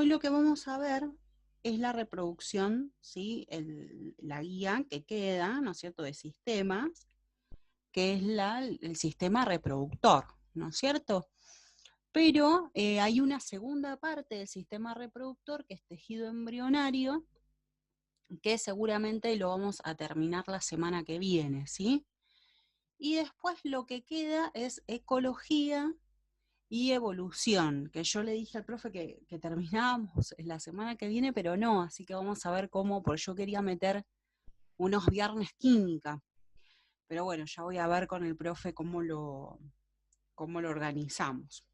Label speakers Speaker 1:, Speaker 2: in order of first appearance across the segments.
Speaker 1: hoy lo que vamos a ver es la reproducción, ¿sí? La guía que queda, ¿no es cierto?, de sistemas, que es el sistema reproductor, ¿no es cierto? Pero hay una segunda parte del sistema reproductor, que es tejido embrionario, que seguramente lo vamos a terminar la semana que viene, ¿sí? Y después lo que queda es ecología y evolución, que yo le dije al profe que terminábamos la semana que viene, pero no, así que vamos a ver cómo, porque yo quería meter unos viernes química, pero bueno, ya voy a ver con el profe cómo lo organizamos.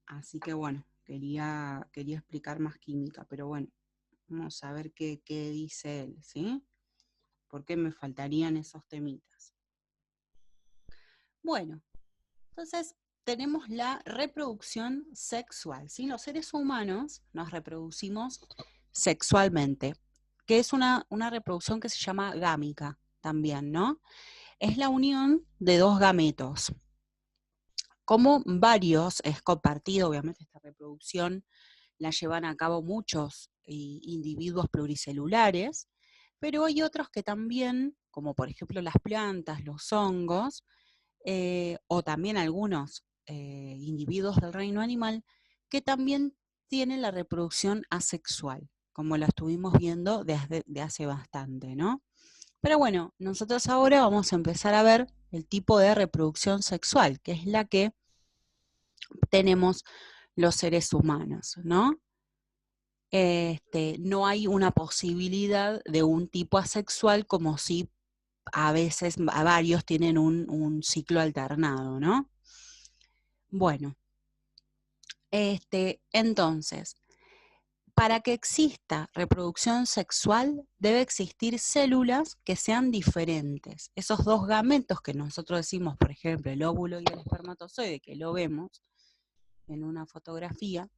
Speaker 1: Así que bueno, quería explicar más química, pero bueno, vamos a ver qué dice él, ¿sí? Porque me faltarían esos temitas. Bueno, entonces tenemos la reproducción sexual, ¿sí? Los seres humanos nos reproducimos sexualmente, que es una reproducción que se llama gámica también, ¿no? Es la unión de dos gametos. Como varios, es compartido, obviamente esta reproducción la llevan a cabo muchos individuos pluricelulares, pero hay otros que también, como por ejemplo las plantas, los hongos, o también algunos individuos del reino animal, que también tienen la reproducción asexual, como la estuvimos viendo desde hace bastante, ¿no? Pero bueno, nosotros ahora vamos a empezar a ver el tipo de reproducción sexual, que es la que tenemos los seres humanos, ¿no? No hay una posibilidad de un tipo asexual como si a veces a varios tienen un ciclo alternado, ¿no? Bueno, entonces, para que exista reproducción sexual, debe existir células que sean diferentes. Esos dos gametos que nosotros decimos, por ejemplo, el óvulo y el espermatozoide, que lo vemos en una fotografía,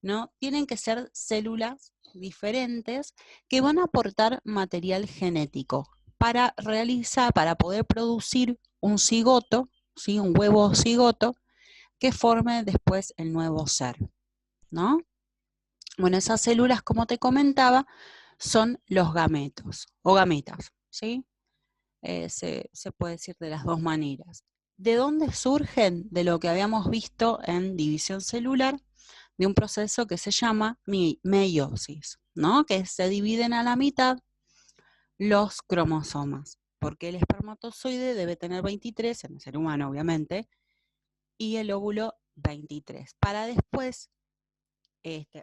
Speaker 1: ¿no? Tienen que ser células diferentes que van a aportar material genético para poder producir un cigoto, ¿sí? Un huevo cigoto, que forme después el nuevo ser, ¿no? Bueno, esas células, como te comentaba, son los gametos o gametas, ¿sí? Se puede decir de las dos maneras. ¿De dónde surgen? De lo que habíamos visto en división celular, de un proceso que se llama meiosis, ¿no? Que se dividen a la mitad los cromosomas, porque el espermatozoide debe tener 23, en el ser humano obviamente, y el óvulo 23, para después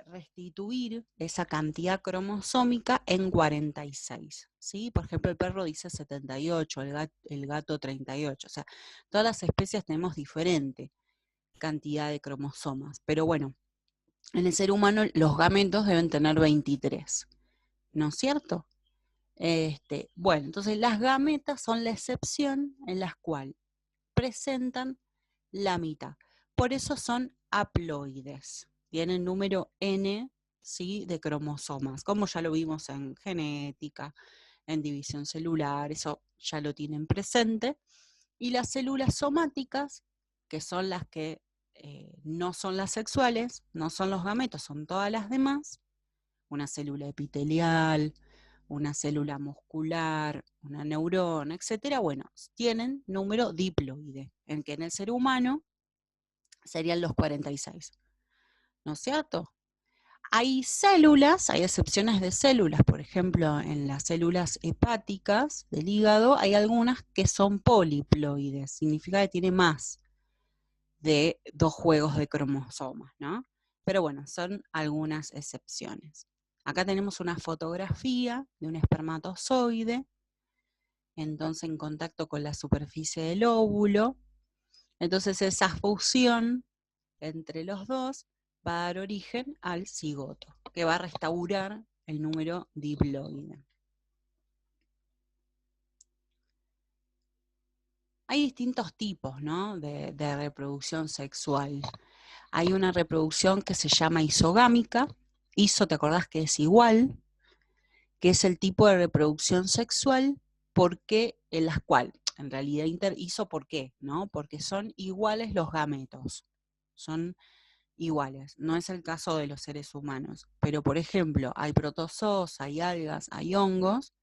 Speaker 1: restituir esa cantidad cromosómica en 46, ¿sí? Por ejemplo, el perro dice 78, el gato 38, o sea, todas las especies tenemos diferente cantidad de cromosomas, pero bueno, en el ser humano los gametos deben tener 23, ¿no es cierto? Bueno, entonces las gametas son la excepción en las cuales presentan la mitad. Por eso son haploides. Tienen número N, ¿sí?, de cromosomas, como ya lo vimos en genética, en división celular, eso ya lo tienen presente. Y las células somáticas, que son las que no son las sexuales, no son los gametos, son todas las demás, una célula epitelial, una célula muscular, una neurona, etcétera, bueno, tienen número diploide, en que en el ser humano serían los 46, ¿no es cierto? Hay células, hay excepciones de células, por ejemplo, en las células hepáticas del hígado hay algunas que son poliploides, significa que tiene más de 2 juegos de cromosomas, ¿no? Pero bueno, son algunas excepciones. Acá tenemos una fotografía de un espermatozoide, entonces en contacto con la superficie del óvulo. Entonces esa fusión entre los dos va a dar origen al cigoto, que va a restaurar el número diploide. Hay distintos tipos, ¿no?, de reproducción sexual. Hay una reproducción que se llama isogámica. Iso, ¿te acordás que es igual? Que es el tipo de reproducción sexual porque en las cuales, en realidad iso, ¿por qué? ¿No? Porque son iguales los gametos. Son iguales. No es el caso de los seres humanos. Pero, por ejemplo, hay protozoos, hay algas, hay hongos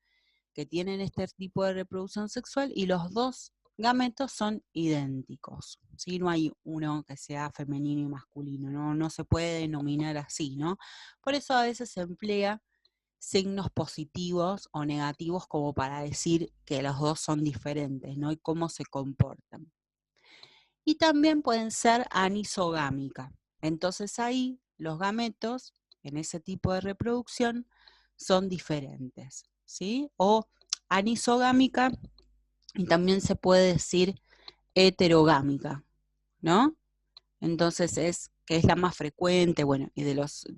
Speaker 1: que tienen este tipo de reproducción sexual y los dos gametos son idénticos. ¿Sí? No hay uno que sea femenino y masculino, no se puede denominar así, ¿no? Por eso a veces se emplea signos positivos o negativos como para decir que los dos son diferentes, ¿no? Y cómo se comportan. Y también pueden ser anisogámica. Entonces ahí los gametos, en ese tipo de reproducción, son diferentes, ¿sí? O anisogámica, y también se puede decir heterogámica, ¿no? Entonces que es la más frecuente, bueno, y de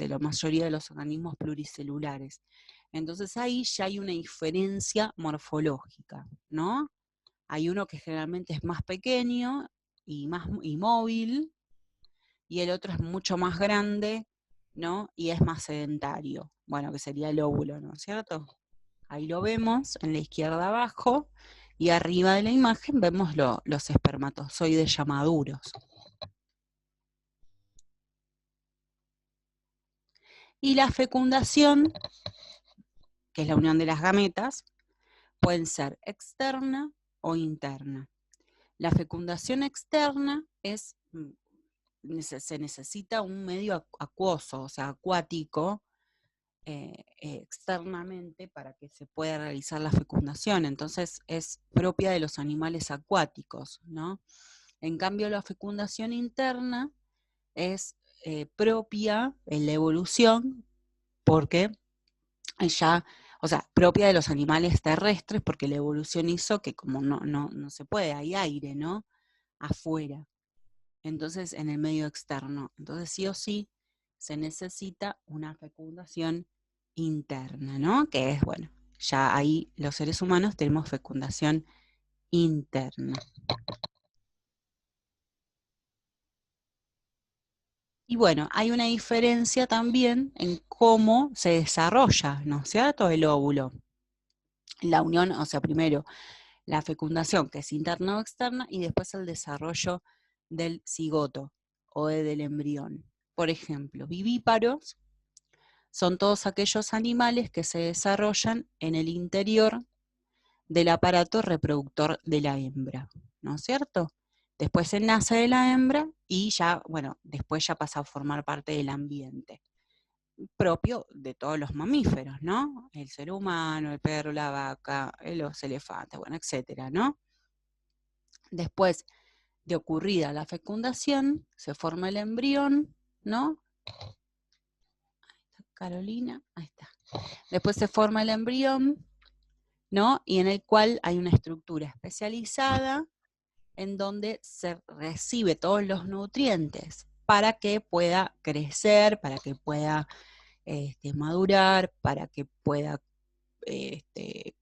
Speaker 1: la mayoría de los organismos pluricelulares. Entonces ahí ya hay una diferencia morfológica, ¿no? Hay uno que generalmente es más pequeño y más móvil, y el otro es mucho más grande, ¿no? Y es más sedentario. Bueno, que sería el óvulo, ¿no es cierto? Ahí lo vemos, en la izquierda abajo, y arriba de la imagen vemos los espermatozoides ya maduros. Y la fecundación, que es la unión de las gametas, pueden ser externa o interna. La fecundación externa se necesita un medio acuoso, o sea, acuático, externamente para que se pueda realizar la fecundación. Entonces es propia de los animales acuáticos, ¿no? En cambio, la fecundación interna es propia en la evolución porque ya, o sea, propia de los animales terrestres, porque la evolución hizo que como no se puede, hay aire, ¿no? Afuera. Entonces, en el medio externo. Entonces, sí o sí, se necesita una fecundación interna, ¿no? Que es, bueno, ya ahí los seres humanos tenemos fecundación interna. Y bueno, hay una diferencia también en cómo se desarrolla, ¿no es cierto?, el óvulo. La unión, o sea, primero la fecundación, que es interna o externa, y después el desarrollo del cigoto o del embrión. Por ejemplo, vivíparos son todos aquellos animales que se desarrollan en el interior del aparato reproductor de la hembra, ¿no es cierto? Después se nace de la hembra y ya, bueno, después ya pasa a formar parte del ambiente propio de todos los mamíferos, ¿no? El ser humano, el perro, la vaca, los elefantes, bueno, etcétera, ¿no? Después de ocurrida la fecundación, se forma el embrión, ¿no? Carolina, ahí está. Después se forma el embrión, ¿no? Y en el cual hay una estructura especializada en donde se recibe todos los nutrientes para que pueda crecer, para que pueda madurar, para que pueda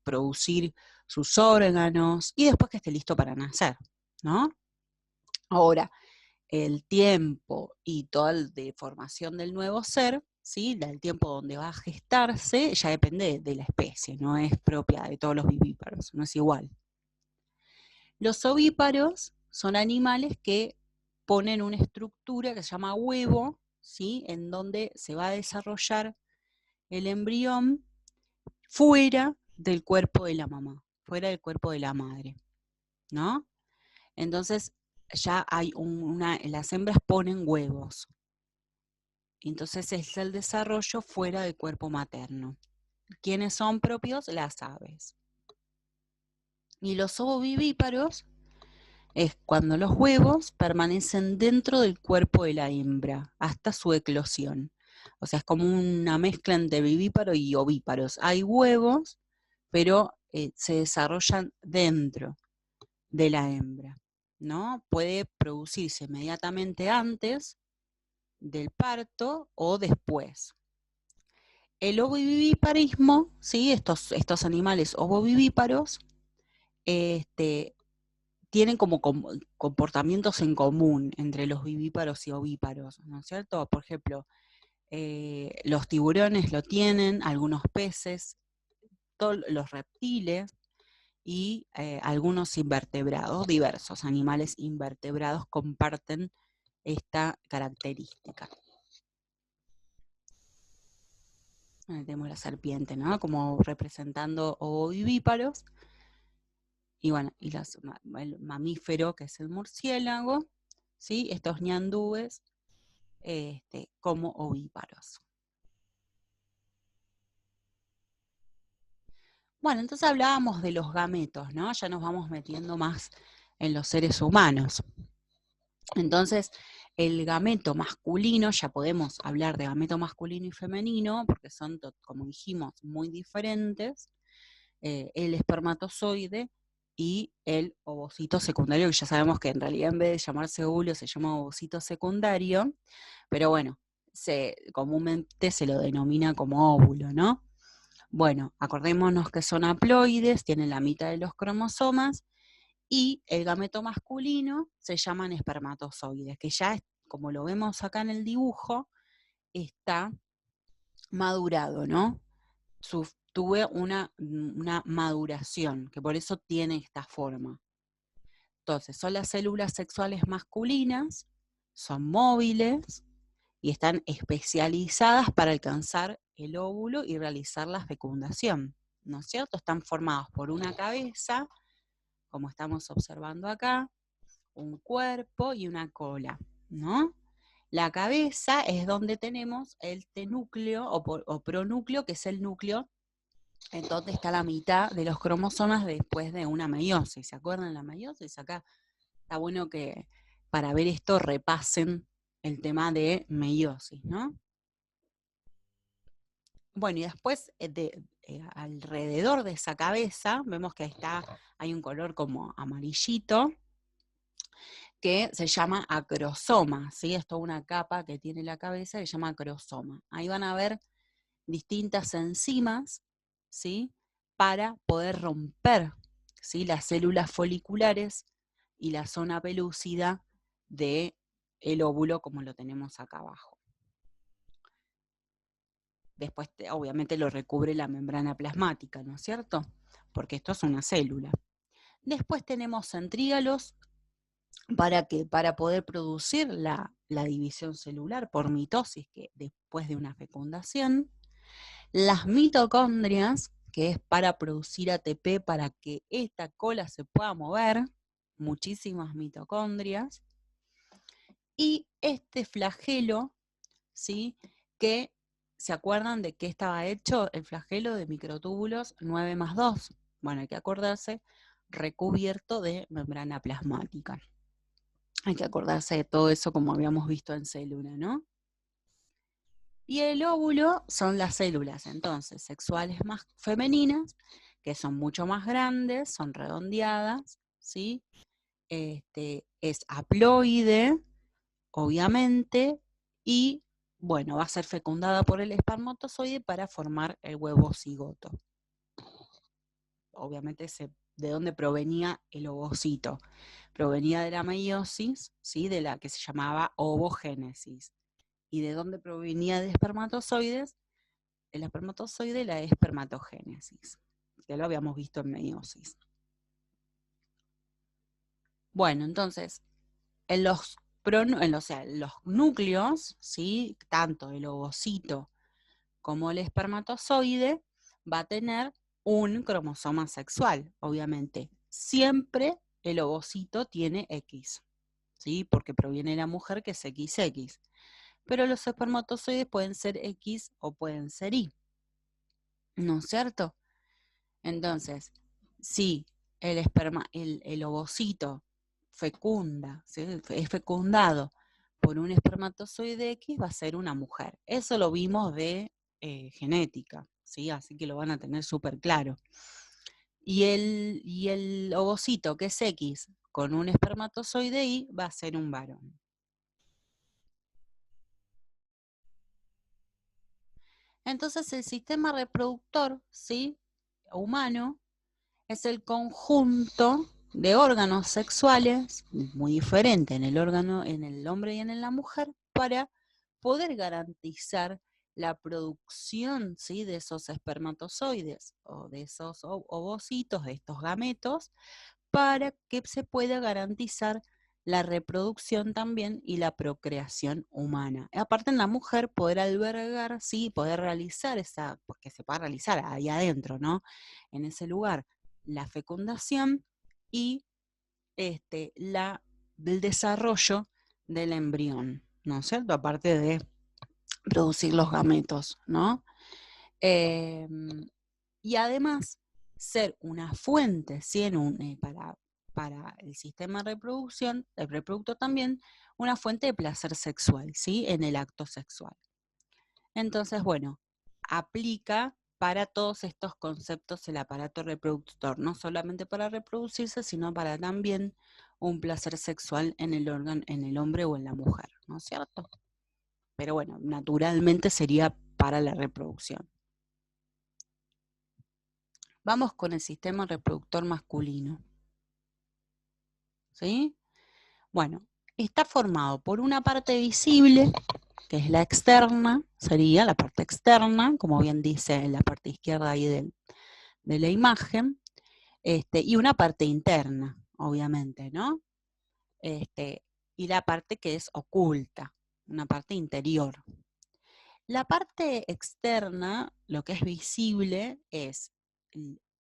Speaker 1: producir sus órganos y después que esté listo para nacer, ¿no? Ahora, el tiempo y toda la formación del nuevo ser, ¿sí? El tiempo donde va a gestarse ya depende de la especie, no es propia de todos los vivíparos, no es igual. Los ovíparos son animales que ponen una estructura que se llama huevo, ¿sí? En donde se va a desarrollar el embrión fuera del cuerpo de la mamá, fuera del cuerpo de la madre, ¿no? Entonces ya hay las hembras ponen huevos, entonces es el desarrollo fuera del cuerpo materno. ¿Quiénes son propios? Las aves. Y los ovovivíparos es cuando los huevos permanecen dentro del cuerpo de la hembra hasta su eclosión. O sea, es como una mezcla entre vivíparo y ovíparos. Hay huevos, pero se desarrollan dentro de la hembra, ¿no? Puede producirse inmediatamente antes del parto o después. El ovoviviparismo, ¿sí? Estos animales ovovivíparos, tienen como comportamientos en común entre los vivíparos y ovíparos, ¿no es cierto? Por ejemplo, los tiburones lo tienen, algunos peces, todos los reptiles y algunos invertebrados, diversos animales invertebrados comparten esta característica. Tenemos la serpiente, ¿no? Como representando ovovivíparos. Y bueno, y el mamífero, que es el murciélago, ¿sí? Estos ñandúes como ovíparos. Bueno, entonces hablábamos de los gametos, ¿no? Ya nos vamos metiendo más en los seres humanos. Entonces, el gameto masculino, ya podemos hablar de gameto masculino y femenino, porque son, como dijimos, muy diferentes. El espermatozoide y el ovocito secundario, que ya sabemos que en realidad en vez de llamarse óvulo se llama ovocito secundario, pero bueno, comúnmente se lo denomina como óvulo, ¿no? Bueno, acordémonos que son haploides, tienen la mitad de los cromosomas, y el gameto masculino se llaman espermatozoides, que ya, como lo vemos acá en el dibujo, está madurado, ¿no? Tuve una maduración, que por eso tiene esta forma. Entonces, son las células sexuales masculinas, son móviles y están especializadas para alcanzar el óvulo y realizar la fecundación, ¿no es cierto? Están formados por una cabeza, como estamos observando acá, un cuerpo y una cola, ¿no? La cabeza es donde tenemos el tenúcleo o pronúcleo, que es el núcleo en donde está la mitad de los cromosomas después de una meiosis. ¿Se acuerdan de la meiosis? Acá está bueno que para ver esto repasen el tema de meiosis, ¿no? Bueno, y después alrededor de esa cabeza vemos que hay un color como amarillito que se llama acrosoma, ¿sí? Es toda una capa que tiene la cabeza que se llama acrosoma. Ahí van a ver distintas enzimas, ¿sí? Para poder romper, ¿sí? Las células foliculares y la zona pelúcida del óvulo, como lo tenemos acá abajo. Después, obviamente, lo recubre la membrana plasmática, ¿no es cierto? Porque esto es una célula. Después tenemos centrígalos, para poder producir la división celular por mitosis, que después de una fecundación. Las mitocondrias, que es para producir ATP para que esta cola se pueda mover, muchísimas mitocondrias. Y este flagelo, ¿sí? Que, ¿se acuerdan de qué estaba hecho el flagelo? De microtúbulos 9+2. Bueno, hay que acordarse, recubierto de membrana plasmática. Hay que acordarse de todo eso como habíamos visto en célula, ¿no? Y el óvulo son las células, entonces, sexuales más femeninas, que son mucho más grandes, son redondeadas, ¿sí? Es haploide, obviamente, y, bueno, va a ser fecundada por el espermatozoide para formar el huevo cigoto. Obviamente, ¿de dónde provenía el ovocito? Provenía de la meiosis, ¿sí? De la que se llamaba ovogénesis. ¿Y de dónde provenía de espermatozoides? El espermatozoide, la espermatogénesis, que lo habíamos visto en meiosis. Bueno, entonces, los núcleos, ¿sí? Tanto el ovocito como el espermatozoide va a tener un cromosoma sexual, obviamente. Siempre el ovocito tiene X, ¿sí? Porque proviene de la mujer, que es XX. Pero los espermatozoides pueden ser X o pueden ser Y, ¿no es cierto? Entonces, si el ovocito fecunda, ¿sí? Es fecundado por un espermatozoide X, va a ser una mujer. Eso lo vimos de genética, ¿sí? Así que lo van a tener súper claro. Y el ovocito, que es X, con un espermatozoide Y, va a ser un varón. Entonces, el sistema reproductor, ¿sí? Humano, es el conjunto de órganos sexuales, muy diferente en el hombre y en la mujer, para poder garantizar la producción, ¿sí? De esos espermatozoides o de esos ovocitos, de estos gametos, para que se pueda garantizar la reproducción también y la procreación humana. Aparte en la mujer poder albergar, sí, poder realizar esa, pues que se pueda realizar ahí adentro, ¿no? En ese lugar, la fecundación y el desarrollo del embrión, ¿no es cierto? Aparte de producir los gametos, ¿no? Y además ser una fuente, ¿sí? Para el sistema de reproducción, el reproductor también, una fuente de placer sexual, ¿sí? En el acto sexual. Entonces, bueno, aplica para todos estos conceptos el aparato reproductor, no solamente para reproducirse, sino para también un placer sexual en el órgano, en el hombre o en la mujer, ¿no es cierto? Pero bueno, naturalmente sería para la reproducción. Vamos con el sistema reproductor masculino. ¿Sí? Bueno, está formado por una parte visible, que es la externa, sería la parte externa, como bien dice en la parte izquierda ahí de la imagen, y una parte interna, obviamente, ¿no? Y la parte que es oculta, una parte interior. La parte externa, lo que es visible, es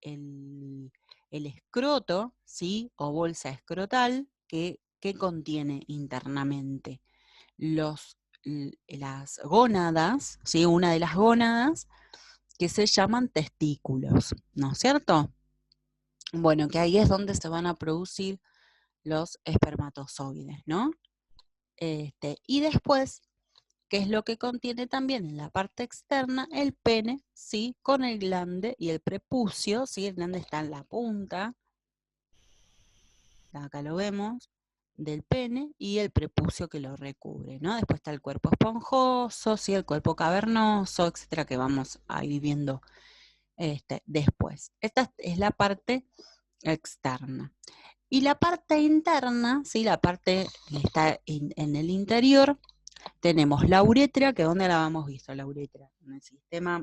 Speaker 1: el, el escroto, ¿sí? O bolsa escrotal, que contiene internamente las gónadas, ¿sí? Una de las gónadas que se llaman testículos, ¿no es cierto? Bueno, que ahí es donde se van a producir los espermatozoides, ¿no? Y después, ¿qué es lo que contiene también en la parte externa? El pene, ¿sí? Con el glande y el prepucio, ¿sí? El glande está en la punta, acá lo vemos, del pene y el prepucio que lo recubre, ¿no? Después está el cuerpo esponjoso, ¿sí? El cuerpo cavernoso, etcétera, que vamos a ir viendo después. Esta es la parte externa. Y la parte interna, ¿sí? La parte que está en el interior, tenemos la uretra, que ¿dónde la habíamos visto la uretra? En el sistema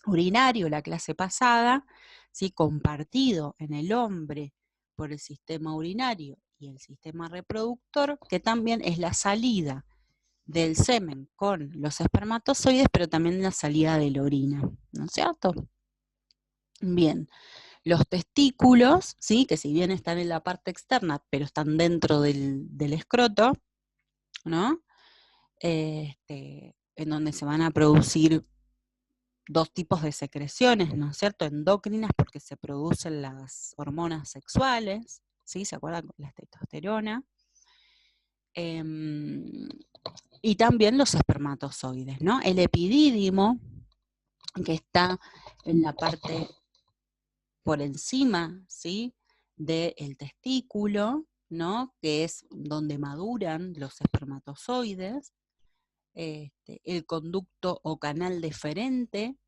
Speaker 1: urinario, la clase pasada, ¿sí? Compartido en el hombre por el sistema urinario y el sistema reproductor, que también es la salida del semen con los espermatozoides, pero también la salida de la orina, ¿no es cierto? Bien, los testículos, ¿sí? Que si bien están en la parte externa, pero están dentro del escroto, ¿no? En donde se van a producir dos tipos de secreciones, ¿no es cierto? Endócrinas, porque se producen las hormonas sexuales, ¿sí? ¿Se acuerdan? La testosterona. Y también los espermatozoides, ¿no? El epidídimo, que está en la parte por encima, ¿sí? Del testículo, ¿no? Que es donde maduran los espermatozoides. El conducto o canal deferente,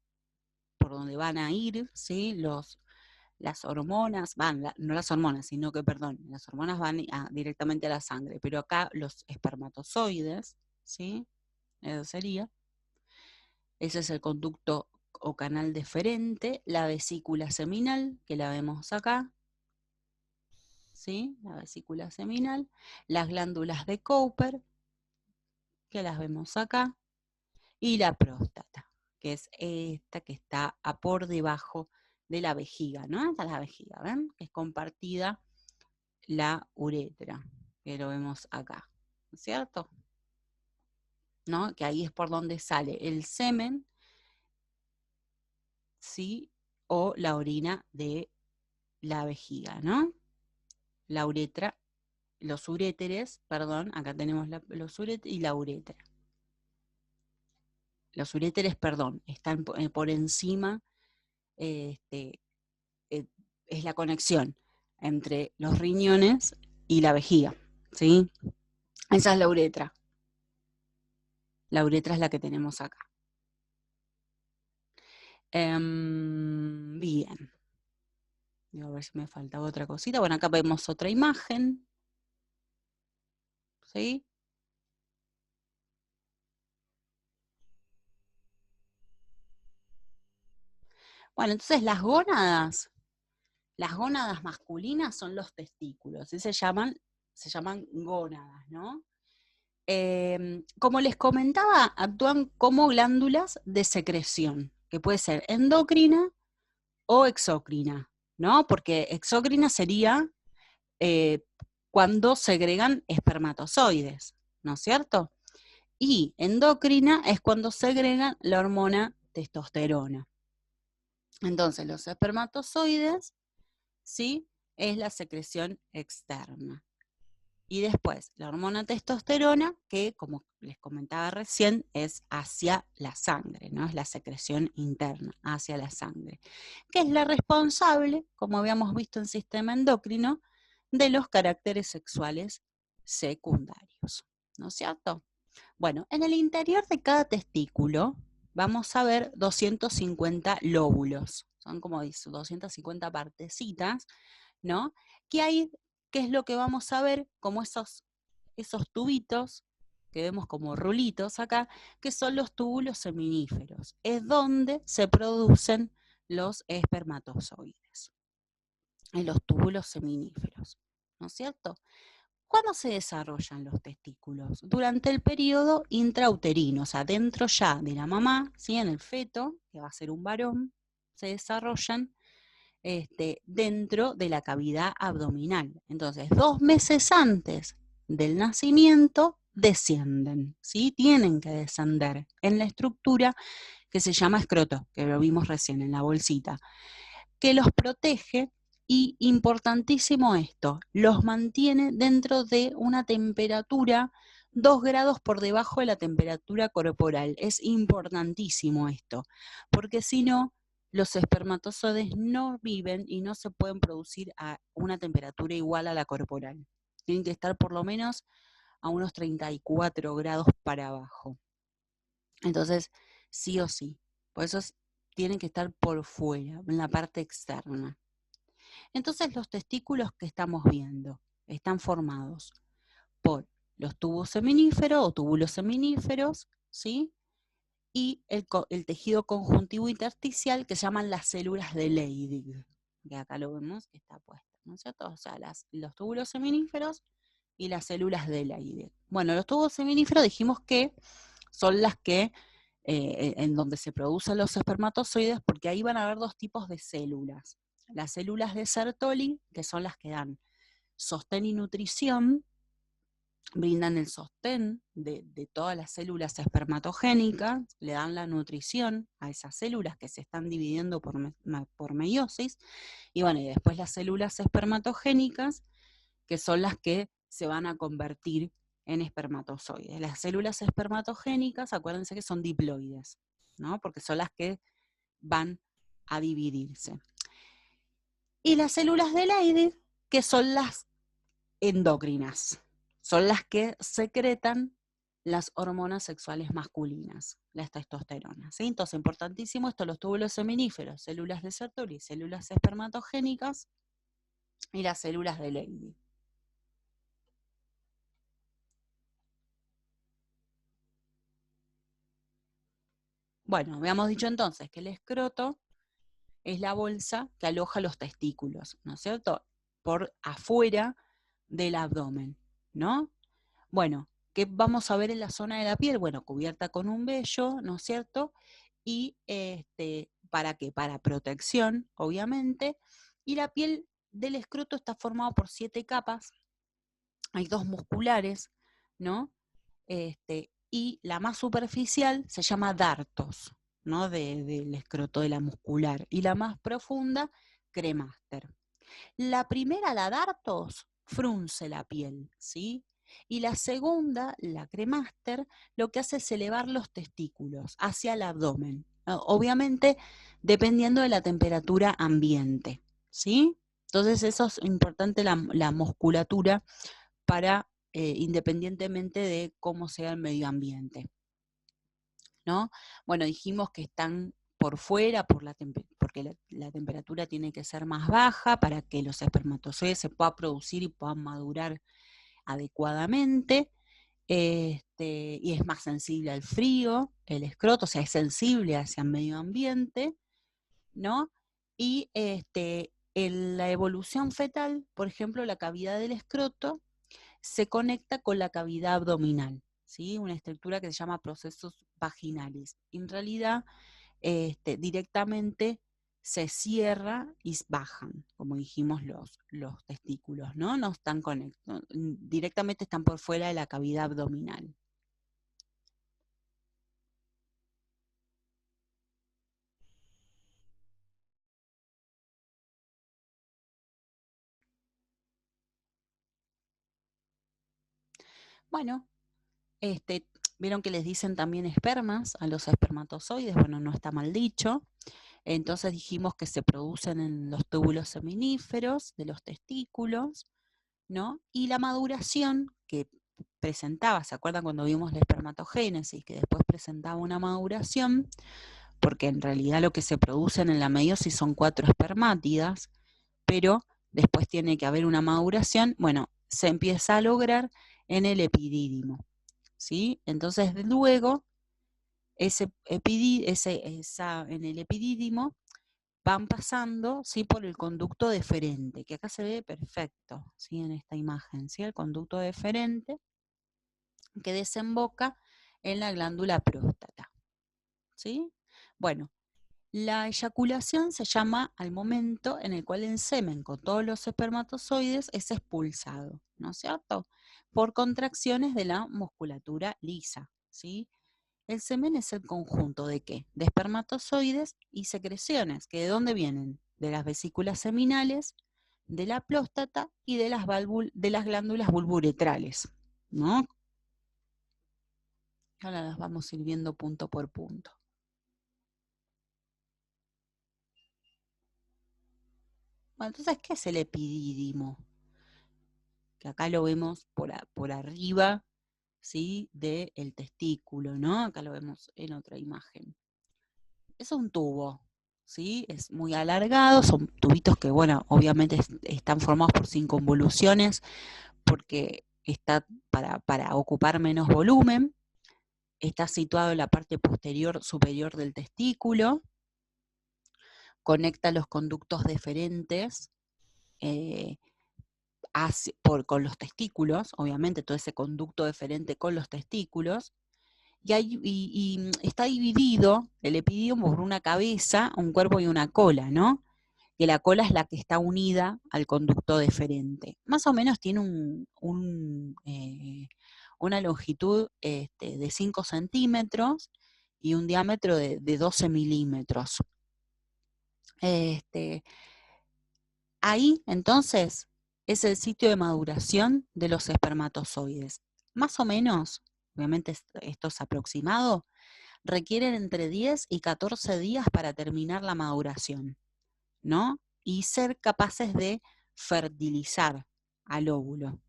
Speaker 1: por donde van a ir, ¿sí? Las hormonas, no las hormonas, sino que, perdón, las hormonas van directamente a la sangre, pero acá los espermatozoides, ¿sí? Eso sería. Ese es el conducto o canal deferente, la vesícula seminal, que la vemos acá, ¿sí? La vesícula seminal, las glándulas de Cooper, que las vemos acá, y la próstata, que es esta que está por debajo de la vejiga, ¿no? Esta es la vejiga, ¿ven? Que es compartida la uretra, que lo vemos acá, ¿no es cierto? ¿No? Que ahí es por donde sale el semen, ¿sí? O la orina de la vejiga, ¿no? La uretra, los uréteres, perdón, acá tenemos los uréteres y la uretra. Los uréteres, perdón, están por encima, este, es la conexión entre los riñones y la vejiga, ¿sí? Esa es la uretra. La uretra es la que tenemos acá. Bien. Voy a ver si me faltaba otra cosita. Bueno, acá vemos otra imagen, ¿sí? Bueno, entonces las gónadas masculinas son los testículos, y se llaman, se llaman gónadas, ¿no? Como les comentaba, actúan como glándulas de secreción, que puede ser endocrina o exócrina, ¿no? Porque exócrina sería cuando segregan espermatozoides, ¿no es cierto? Y endocrina es cuando segregan la hormona testosterona. Entonces, los espermatozoides, ¿sí? Es la secreción externa. Y después, la hormona testosterona, que como les comentaba recién, es hacia la sangre, ¿no? Es la secreción interna, hacia la sangre, que es la responsable, como habíamos visto en sistema endocrino, de los caracteres sexuales secundarios, ¿no es cierto? Bueno, en el interior de cada testículo vamos a ver 250 lóbulos, son como 250 partecitas, ¿no? Que hay, ¿qué es lo que vamos a ver? Como esos tubitos que vemos como rulitos acá, que son los túbulos seminíferos. Es donde se producen los espermatozoides, en los túbulos seminíferos, ¿no es cierto? ¿Cuándo se desarrollan los testículos? Durante el periodo intrauterino, o sea, dentro ya de la mamá, ¿sí? En el feto, que va a ser un varón, se desarrollan dentro de la cavidad abdominal. Entonces, 2 meses antes del nacimiento, descienden, ¿sí? Tienen que descender en la estructura que se llama escroto, que lo vimos recién en la bolsita, que los protege y, importantísimo esto, los mantiene dentro de una temperatura 2 grados por debajo de la temperatura corporal. Es importantísimo esto, porque si no, los espermatozoides no viven y no se pueden producir a una temperatura igual a la corporal. Tienen que estar por lo menos a unos 34 grados para abajo. Entonces, sí o sí. Por eso tienen que estar por fuera, en la parte externa. Entonces, los testículos que estamos viendo están formados por los tubos seminíferos o túbulos seminíferos, ¿sí? Y el tejido conjuntivo intersticial que se llaman las células de Leydig, que acá lo vemos que está puesto, ¿no es cierto? O sea, los túbulos seminíferos y las células de Leydig. Bueno, los tubos seminíferos dijimos que son las que, en donde se producen los espermatozoides, porque ahí van a haber 2 tipos de células. Las células de Sertoli, que son las que dan sostén y nutrición, brindan el sostén de todas las células espermatogénicas, le dan la nutrición a esas células que se están dividiendo por meiosis, y bueno, y después las células espermatogénicas, que son las que se van a convertir en espermatozoides. Las células espermatogénicas, acuérdense que son diploides, ¿no? Porque son las que van a dividirse. Y las células de Leydig, que son las endócrinas, son las que secretan las hormonas sexuales masculinas, la testosterona, ¿sí? Entonces, importantísimo esto, los túbulos seminíferos, células de Sertoli, células espermatogénicas y las células de Leydig. Bueno, habíamos dicho entonces que el escroto es la bolsa que aloja los testículos, ¿no es cierto? Por afuera del abdomen, ¿no? Bueno, ¿qué vamos a ver en la zona de la piel? Bueno, cubierta con un vello, ¿no es cierto? Y ¿para qué? Para protección, obviamente. Y la piel del escroto está formada por 7 capas. Hay 2 musculares, ¿no? Y la más superficial se llama dartos, ¿no? Del escroto de la muscular. Y la más profunda, cremaster. La primera, la dartos, frunce la piel, ¿sí? Y la segunda, la cremaster, lo que hace es elevar los testículos hacia el abdomen. Obviamente, dependiendo de la temperatura ambiente, ¿sí? Entonces, eso es importante, la musculatura, para independientemente de cómo sea el medio ambiente, ¿no? Bueno, dijimos que están por fuera porque la temperatura tiene que ser más baja para que los espermatozoides se puedan producir y puedan madurar adecuadamente, y es más sensible al frío, el escroto, o sea, es sensible hacia el medio ambiente, ¿no? Y en la evolución fetal, por ejemplo, la cavidad del escroto se conecta con la cavidad abdominal, ¿sí? Una estructura que se llama procesos vaginales. En realidad, directamente se cierra y bajan, como dijimos los testículos, ¿no? No están conectados, directamente están por fuera de la cavidad abdominal. Bueno, vieron que les dicen también espermas a los espermatozoides, bueno, no está mal dicho. Entonces dijimos que se producen en los túbulos seminíferos de los testículos, ¿no? Y la maduración que presentaba, ¿se acuerdan cuando vimos la espermatogénesis? Que después presentaba una maduración, porque en realidad lo que se producen en la meiosis son 4 espermátidas, pero después tiene que haber una maduración, bueno, se empieza a lograr en el epidídimo, ¿sí? Entonces luego, en el epidídimo van pasando, ¿sí? Por el conducto deferente, que acá se ve perfecto, ¿sí? En esta imagen, ¿sí? El conducto deferente que desemboca en la glándula próstata, ¿sí? Bueno, la eyaculación se llama al momento en el cual el semen con todos los espermatozoides es expulsado, ¿no es cierto? Por contracciones de la musculatura lisa, ¿sí? El semen es el conjunto ¿de qué? De espermatozoides y secreciones, que ¿de dónde vienen? De las vesículas seminales, de la próstata y de las glándulas bulburetrales, ¿no? Ahora las vamos a ir viendo punto por punto. Bueno, entonces, ¿qué es el epidídimo? Que acá lo vemos por arriba, ¿sí? Del testículo, ¿no? Acá lo vemos en otra imagen. Es un tubo, ¿sí? Es muy alargado, son tubitos que, bueno, obviamente están formados por circunvoluciones porque está para ocupar menos volumen. Está situado en la parte posterior superior del testículo, conecta los conductos deferentes con los testículos, obviamente todo ese conducto deferente con los testículos, y está dividido el epidídimo por una cabeza, un cuerpo y una cola, ¿no? Que la cola es la que está unida al conducto deferente. Más o menos tiene una longitud de 5 centímetros y un diámetro de 12 milímetros. Ahí, entonces, es el sitio de maduración de los espermatozoides. Más o menos, obviamente esto es aproximado, requieren entre 10 y 14 días para terminar la maduración, ¿no? Y ser capaces de fertilizar al óvulo,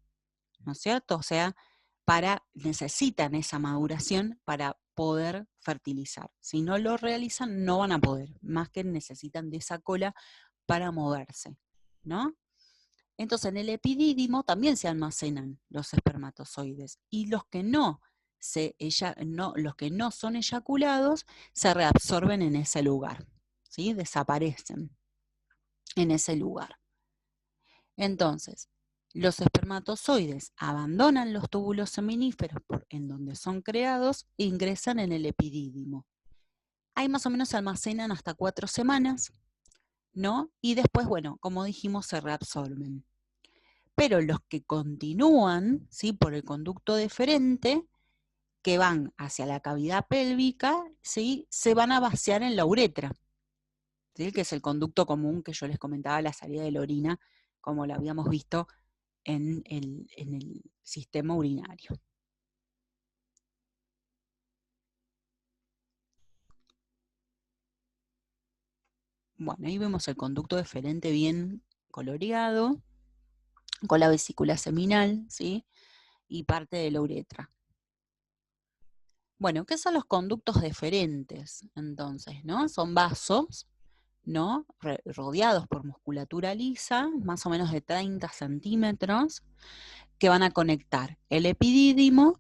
Speaker 1: ¿no es cierto? O sea, necesitan esa maduración para poder fertilizar. Si no lo realizan, no van a poder, más que necesitan de esa cola para moverse, ¿no? Entonces, en el epidídimo también se almacenan los espermatozoides y los que no son eyaculados se reabsorben en ese lugar, ¿sí? Desaparecen en ese lugar. Entonces, los espermatozoides abandonan los túbulos seminíferos en donde son creados e ingresan en el epidídimo. Ahí más o menos se almacenan hasta 4 semanas, ¿no? Y después, bueno, como dijimos, se reabsorben. Pero los que continúan, ¿sí? Por el conducto deferente, que van hacia la cavidad pélvica, ¿sí? Se van a vaciar en la uretra, ¿sí? Que es el conducto común que yo les comentaba, la salida de la orina, como lo habíamos visto en el sistema urinario. Bueno, ahí vemos el conducto deferente bien coloreado, con la vesícula seminal, ¿sí? Y parte de la uretra. Bueno, ¿qué son los conductos deferentes? Entonces, ¿no? Son vasos, ¿no? Rodeados por musculatura lisa, más o menos de 30 centímetros, que van a conectar el epidídimo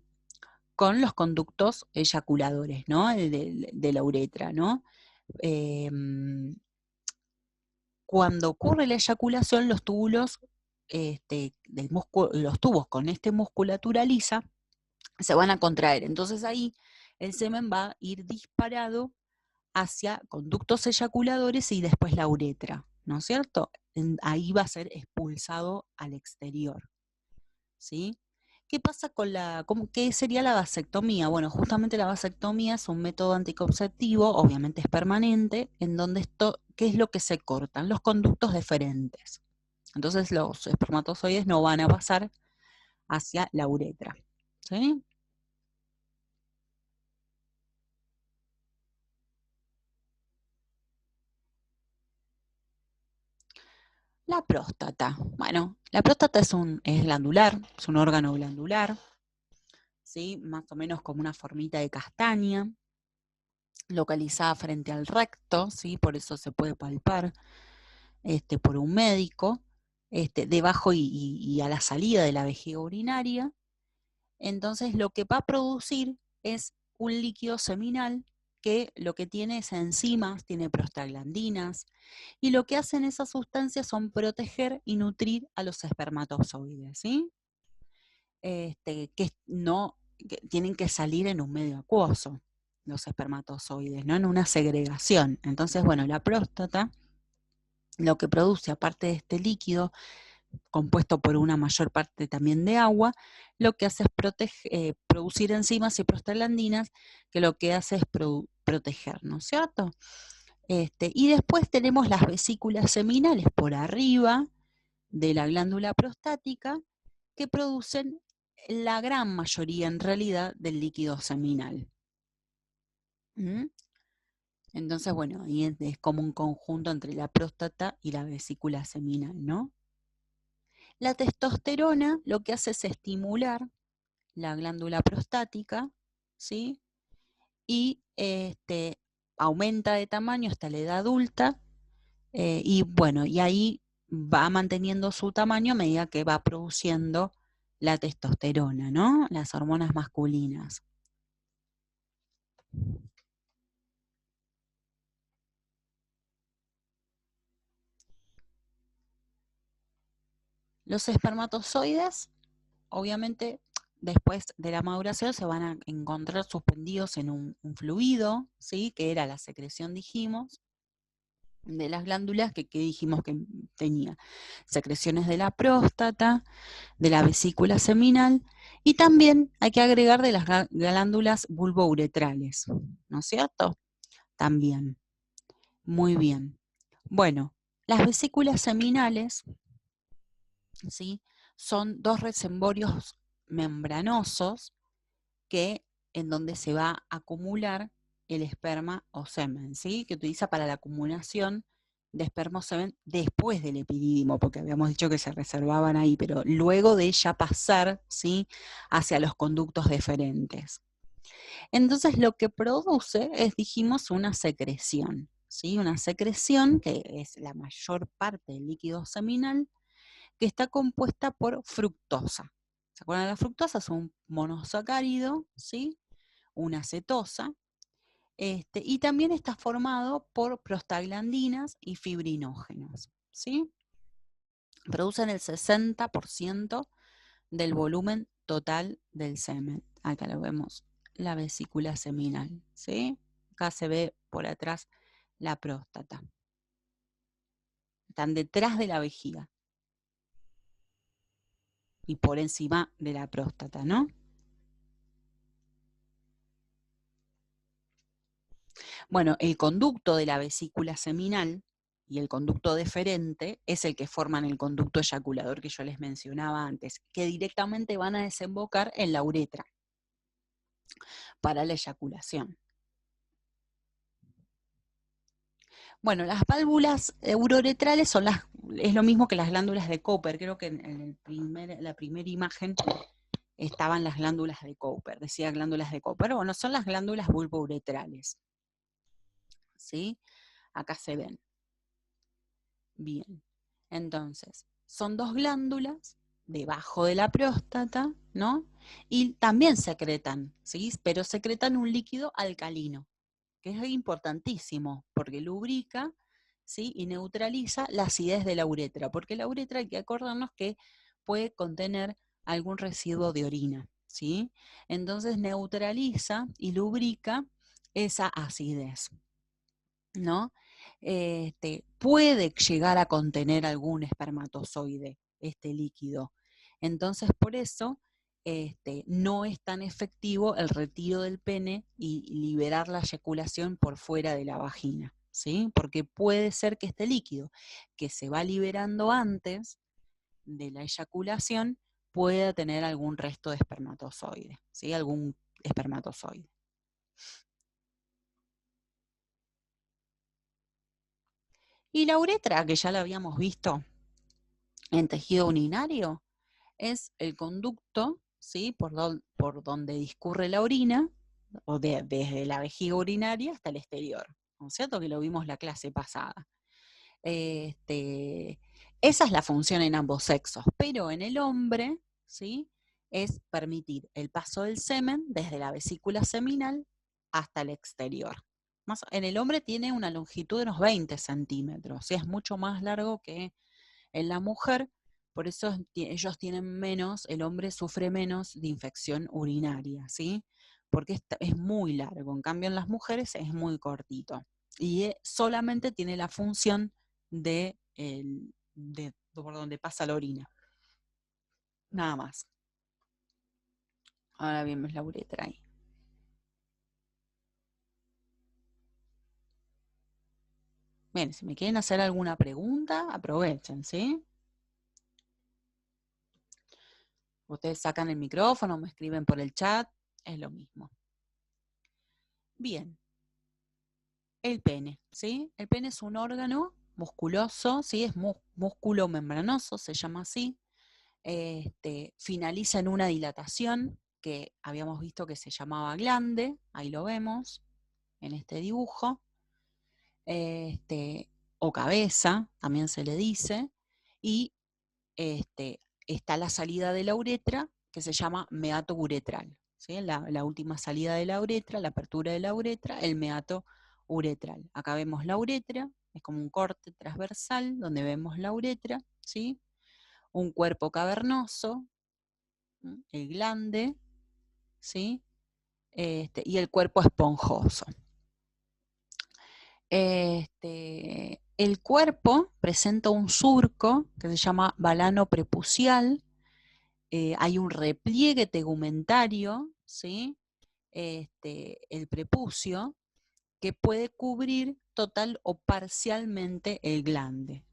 Speaker 1: con los conductos eyaculadores, ¿no? De la uretra, ¿no? Cuando ocurre la eyaculación, los túbulos los tubos con musculatura lisa se van a contraer. Entonces ahí el semen va a ir disparado hacia conductos eyaculadores y después la uretra, ¿no es cierto? Ahí va a ser expulsado al exterior, ¿sí? ¿Qué pasa con qué sería la vasectomía? Bueno, justamente la vasectomía es un método anticonceptivo, obviamente es permanente, en donde ¿qué es lo que se cortan? Los conductos deferentes. Entonces los espermatozoides no van a pasar hacia la uretra, ¿sí? La próstata. Bueno, la próstata es glandular, es un órgano glandular, ¿sí? Más o menos como una formita de castaña, localizada frente al recto, ¿sí? Por eso se puede palpar por un médico, debajo y a la salida de la vejiga urinaria. Entonces lo que va a producir es un líquido seminal que lo que tiene es enzimas, tiene prostaglandinas, y lo que hacen esas sustancias son proteger y nutrir a los espermatozoides, ¿sí? Que tienen que salir en un medio acuoso, los espermatozoides, ¿no? En una segregación. Entonces, bueno, la próstata lo que produce, aparte de este líquido, compuesto por una mayor parte también de agua, lo que hace es producir enzimas y prostaglandinas, que lo que hace es proteger, ¿no es cierto? Y después tenemos las vesículas seminales por arriba de la glándula prostática, que producen la gran mayoría en realidad del líquido seminal. ¿Mm? Entonces, bueno, ahí es como un conjunto entre la próstata y la vesícula seminal, ¿no? La testosterona lo que hace es estimular la glándula prostática, ¿sí? Y aumenta de tamaño hasta la edad adulta, y bueno, y ahí va manteniendo su tamaño a medida que va produciendo la testosterona, ¿no? Las hormonas masculinas. Los espermatozoides, obviamente, después de la maduración se van a encontrar suspendidos en un fluido, ¿sí? Que era la secreción, dijimos, de las glándulas que dijimos que tenía. Secreciones de la próstata, de la vesícula seminal, y también hay que agregar de las glándulas bulbouretrales, ¿no es cierto? También. Muy bien. Bueno, las vesículas seminales, ¿sí? Son dos reservorios membranosos en donde se va a acumular el esperma o semen, ¿sí? Que utiliza para la acumulación de esperma o semen después del epidídimo, porque habíamos dicho que se reservaban ahí, pero luego de ya pasar, ¿sí? Hacia los conductos deferentes. Entonces lo que produce es, dijimos, una secreción, ¿sí? Una secreción que es la mayor parte del líquido seminal, que está compuesta por fructosa. ¿Se acuerdan de la fructosa? Es un monosacárido, ¿sí? Una cetosa, y también está formado por prostaglandinas y fibrinógenos, ¿sí? Producen el 60% del volumen total del semen. Acá lo vemos, la vesícula seminal, ¿sí? Acá se ve por atrás la próstata. Están detrás de la vejiga y por encima de la próstata, ¿no? Bueno, el conducto de la vesícula seminal y el conducto deferente es el que forman el conducto eyaculador que yo les mencionaba antes, que directamente van a desembocar en la uretra para la eyaculación. Bueno, las válvulas uroretrales es lo mismo que las glándulas de Cooper. Creo que en la primera imagen estaban las glándulas de Cooper, decía glándulas de Cooper. Bueno, son las glándulas bulbouretrales, ¿sí? Acá se ven. Bien, entonces, son dos glándulas debajo de la próstata, ¿no? Y también secretan, ¿sí? Pero secretan un líquido alcalino, que es importantísimo, porque lubrica ¿sí? Y neutraliza la acidez de la uretra, porque la uretra hay que acordarnos que puede contener algún residuo de orina, ¿sí? Entonces neutraliza y lubrica esa acidez, ¿no? Puede llegar a contener algún espermatozoide, este líquido. Entonces, por eso no es tan efectivo el retiro del pene y liberar la eyaculación por fuera de la vagina, ¿sí? Porque puede ser que este líquido, que se va liberando antes de la eyaculación, pueda tener algún resto de espermatozoide, ¿sí? Algún espermatozoide. Y la uretra, que ya la habíamos visto en tejido urinario, es el conducto, ¿sí? Por donde discurre la orina, o desde la vejiga urinaria hasta el exterior, ¿no es cierto? Que lo vimos la clase pasada. Este, esa es la función en ambos sexos, pero en el hombre, ¿sí? Es permitir el paso del semen desde la vesícula seminal hasta el exterior. En el hombre tiene una longitud de unos 20 centímetros, o sea, es mucho más largo que en la mujer, por eso ellos tienen menos, el hombre sufre menos de infección urinaria, ¿sí? Porque es muy largo, en cambio en las mujeres es muy cortito. Y solamente tiene la función de por donde pasa la orina. Nada más. Ahora vemos la uretra ahí. Bien, si me quieren hacer alguna pregunta, aprovechen, ¿sí? Ustedes sacan el micrófono, me escriben por el chat, es lo mismo. Bien, el pene, ¿sí? El pene es un órgano musculoso, ¿sí? Es músculo membranoso, se llama así. Finaliza en una dilatación que habíamos visto que se llamaba glande, ahí lo vemos en este dibujo, o cabeza, también se le dice, y está la salida de la uretra, que se llama meato uretral, ¿sí? La última salida de la uretra, la apertura de la uretra, el meato uretral. Acá vemos la uretra, es como un corte transversal donde vemos la uretra, ¿sí? Un cuerpo cavernoso, el glande, ¿sí? Y el cuerpo esponjoso. El cuerpo presenta un surco que se llama balano prepucial, hay un repliegue tegumentario, ¿sí? El prepucio, que puede cubrir total o parcialmente el glande.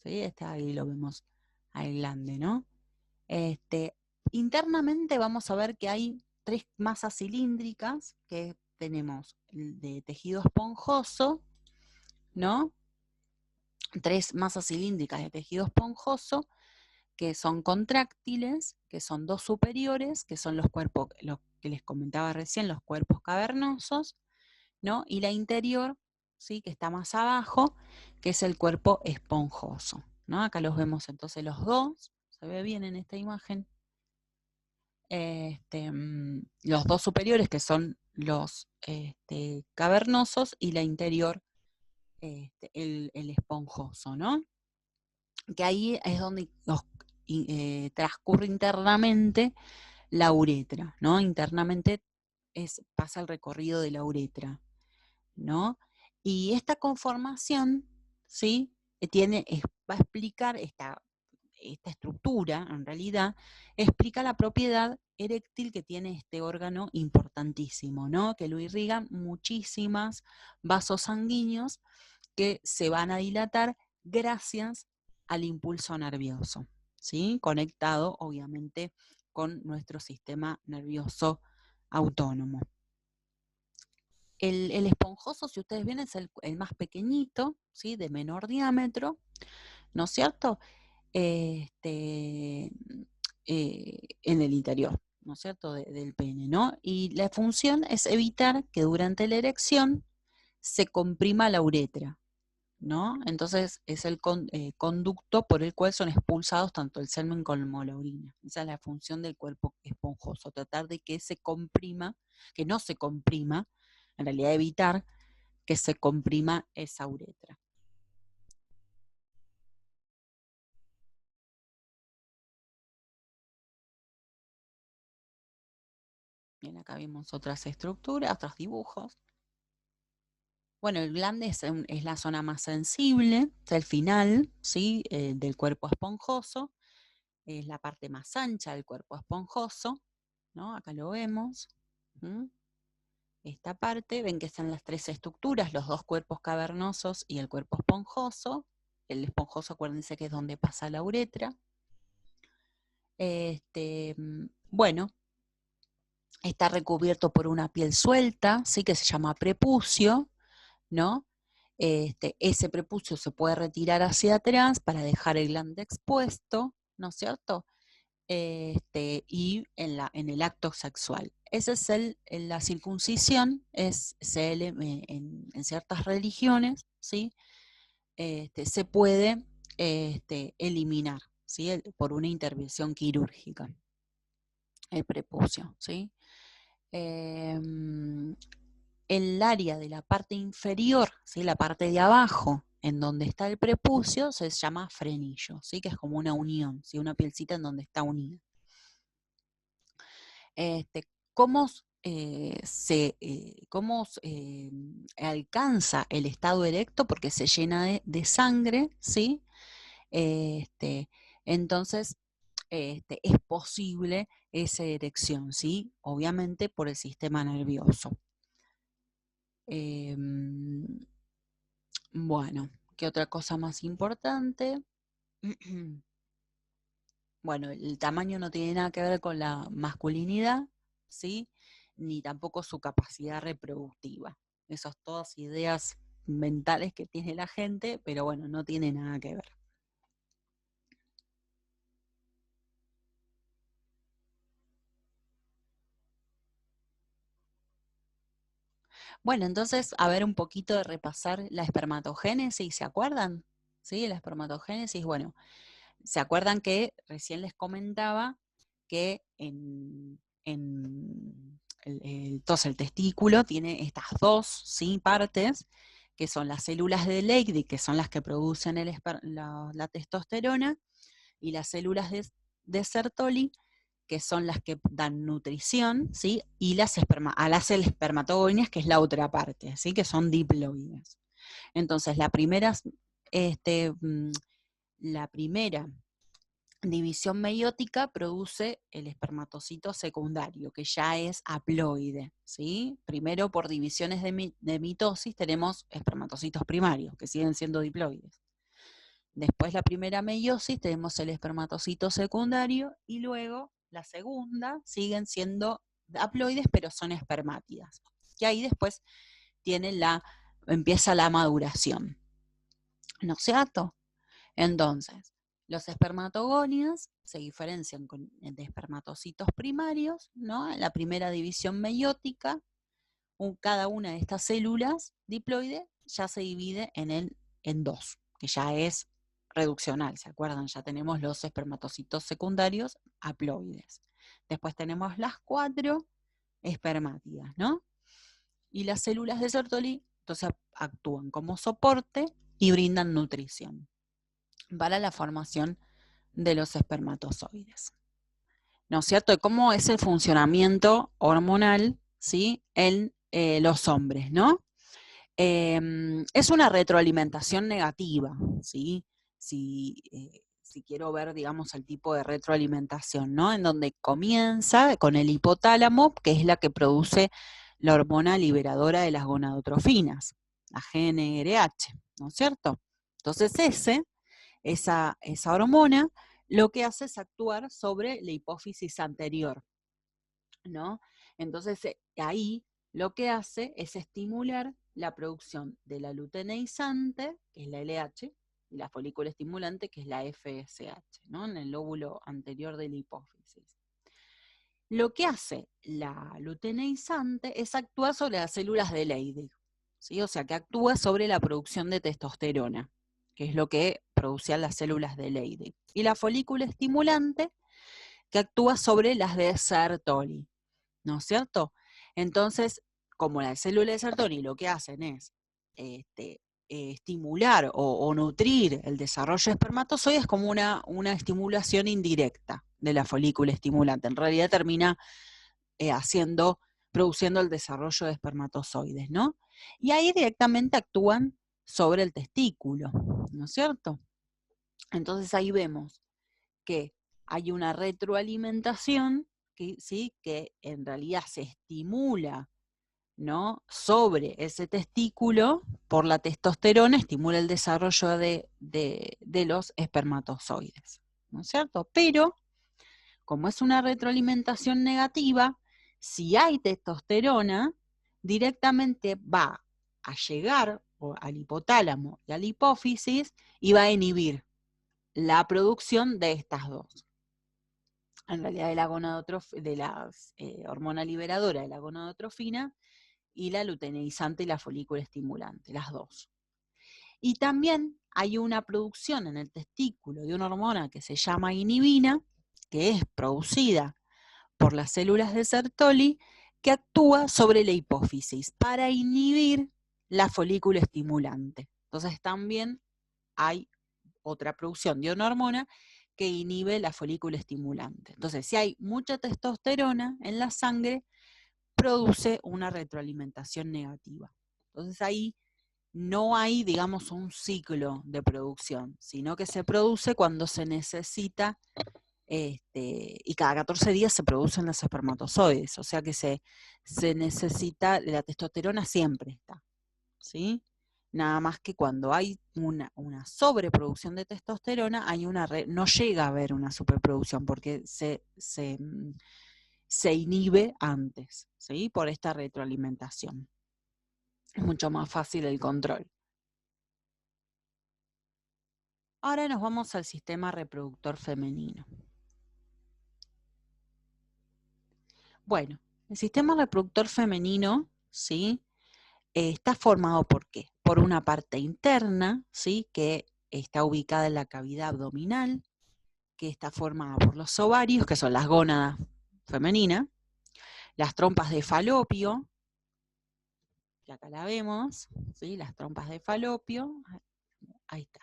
Speaker 1: ¿Sí? Ahí lo vemos al glande, ¿no? Internamente vamos a ver que hay 3 masas cilíndricas que tenemos de tejido esponjoso, ¿no? 3 masas cilíndricas de tejido esponjoso que son contráctiles, que son 2 superiores, que son los cuerpos, los que les comentaba recién, los cuerpos cavernosos, ¿no? Y la interior, ¿sí? Que está más abajo, que es el cuerpo esponjoso, ¿no? Acá los vemos entonces los dos, se ve bien en esta imagen. Los 2 superiores, que son los cavernosos, y la interior, el esponjoso, ¿no? Que ahí es donde transcurre internamente la uretra, ¿no? Internamente pasa el recorrido de la uretra, ¿no? Y esta conformación, ¿sí? Va a explicar esta estructura, en realidad, explica la propiedad eréctil que tiene este órgano importantísimo, ¿no? Que lo irrigan muchísimas vasos sanguíneos que se van a dilatar gracias al impulso nervioso, ¿sí? Conectado obviamente con nuestro sistema nervioso autónomo. El esponjoso, si ustedes ven, es el más pequeñito, ¿sí? De menor diámetro, ¿no es cierto? En el interior, ¿no es cierto? Del pene, ¿no? Y la función es evitar que durante la erección se comprima la uretra, ¿no? Entonces es el conducto por el cual son expulsados tanto el semen como la orina. Esa es la función del cuerpo esponjoso, tratar de que se comprima, que no se comprima, en realidad evitar que se comprima esa uretra. Bien, acá vimos otras estructuras, otros dibujos. Bueno, el glande es la zona más sensible, es el final, ¿sí? Del cuerpo esponjoso. Es la parte más ancha del cuerpo esponjoso, ¿no? Acá lo vemos. Esta parte, ven que están las tres estructuras, los dos cuerpos cavernosos y el cuerpo esponjoso. El esponjoso, acuérdense que es donde pasa la uretra. Bueno, está recubierto por una piel suelta, ¿sí? Que se llama prepucio, ¿no? Ese prepucio se puede retirar hacia atrás para dejar el glande expuesto, ¿no es cierto? Y en el acto sexual. Esa es la circuncisión, en ciertas religiones, ¿sí? Se puede eliminar, ¿sí? Por una intervención quirúrgica, el prepucio, ¿sí? El área de la parte inferior, ¿sí? La parte de abajo, en donde está el prepucio, se llama frenillo, ¿sí? Que es como una unión, ¿sí? Una pielcita en donde está unida. ¿Cómo alcanza el estado erecto? Porque se llena de sangre, ¿sí? Entonces, es posible esa erección, ¿sí? Obviamente por el sistema nervioso. Bueno, ¿qué otra cosa más importante? Bueno, el tamaño no tiene nada que ver con la masculinidad, ¿sí? Ni tampoco su capacidad reproductiva. Esas todas ideas mentales que tiene la gente, pero bueno, no tiene nada que ver. Bueno, entonces, a ver un poquito de repasar la espermatogénesis, ¿se acuerdan? ¿Sí? La espermatogénesis, bueno, ¿se acuerdan que recién les comentaba que entonces el testículo tiene estas dos, ¿sí? Partes, que son las células de Leydig, que son las que producen la testosterona, y las células de Sertoli, que son las que dan nutrición, ¿sí? Y las espermatogoides, que es la otra parte, ¿sí? Que son diploides. Entonces, la primera división meiótica produce el espermatocito secundario, que ya es haploide, ¿sí? Primero, por divisiones de mitosis, tenemos espermatocitos primarios, que siguen siendo diploides. Después, la primera meiosis, tenemos el espermatocito secundario, y luego, la segunda, siguen siendo haploides, pero son espermátidas. Y ahí después empieza la maduración, ¿no es cierto? Entonces, los espermatogonias se diferencian de espermatocitos primarios, ¿no? En la primera división meiótica, cada una de estas células diploides ya se divide en dos, que ya es reduccional, ¿se acuerdan? Ya tenemos los espermatocitos secundarios haploides. Después tenemos las 4 espermátidas, ¿no? Y las células de Sertoli entonces actúan como soporte y brindan nutrición para la formación de los espermatozoides. ¿No es cierto? Y cómo es el funcionamiento hormonal, ¿sí? En los hombres, ¿no? Es una retroalimentación negativa, ¿sí? Si quiero ver, digamos, el tipo de retroalimentación, ¿no? En donde comienza con el hipotálamo, que es la que produce la hormona liberadora de las gonadotrofinas, la GnRH, ¿no es cierto? Entonces esa hormona lo que hace es actuar sobre la hipófisis anterior, ¿no? Entonces ahí lo que hace es estimular la producción de la luteinizante, que es la LH, y la folícula estimulante, que es la FSH, ¿no? En el lóbulo anterior de la hipófisis. Lo que hace la luteinizante es actuar sobre las células de Leydig, ¿sí? O sea, que actúa sobre la producción de testosterona, que es lo que producían las células de Leydig. Y la folícula estimulante, que actúa sobre las de Sertoli, ¿no es cierto? Entonces, como las células de Sertoli lo que hacen es estimular o nutrir el desarrollo de espermatozoides, como una estimulación indirecta de la folícula estimulante. En realidad termina produciendo el desarrollo de espermatozoides, ¿no? Y ahí directamente actúan sobre el testículo, ¿no es cierto? Entonces ahí vemos que hay una retroalimentación, ¿sí? Que en realidad se estimula, ¿no? Sobre ese testículo por la testosterona, estimula el desarrollo de los espermatozoides, ¿no es cierto? Pero, como es una retroalimentación negativa, si hay testosterona, directamente va a llegar al hipotálamo y a la hipófisis y va a inhibir la producción de estas dos. En realidad de la hormona liberadora de la gonadotrofina y la luteinizante y la folícula estimulante, las dos. Y también hay una producción en el testículo de una hormona que se llama inhibina, que es producida por las células de Sertoli, que actúa sobre la hipófisis para inhibir la folícula estimulante. Entonces también hay otra producción de una hormona que inhibe la folícula estimulante. Entonces, si hay mucha testosterona en la sangre, produce una retroalimentación negativa. Entonces ahí no hay, digamos, un ciclo de producción, sino que se produce cuando se necesita, y cada 14 días se producen los espermatozoides, o sea que se necesita, la testosterona siempre está, ¿sí? Nada más que cuando hay una sobreproducción de testosterona, no llega a haber una superproducción, porque se inhibe antes, ¿sí? Por esta retroalimentación. Es mucho más fácil el control. Ahora nos vamos al sistema reproductor femenino. Bueno, el sistema reproductor femenino, ¿sí? Está formado ¿por qué? Por una parte interna, ¿sí? Que está ubicada en la cavidad abdominal, que está formada por los ovarios, que son las gónadas femeninas, las trompas de falopio, que acá la vemos, ¿sí? Las trompas de falopio, ahí está,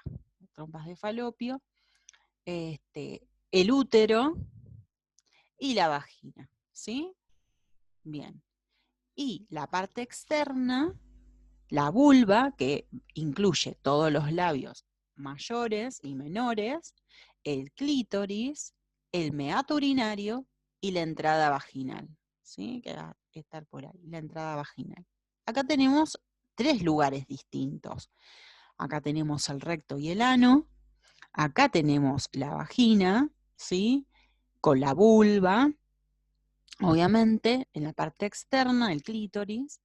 Speaker 1: trompas de falopio, el útero y la vagina, ¿sí? Bien. Y la parte externa, la vulva, que incluye todos los labios mayores y menores, el clítoris, el meato urinario y la entrada vaginal, ¿sí? Que va a estar por ahí, la entrada vaginal. Acá tenemos 3 lugares distintos. Acá tenemos el recto y el ano, acá tenemos la vagina, ¿sí? Con la vulva, obviamente, en la parte externa, el clítoris,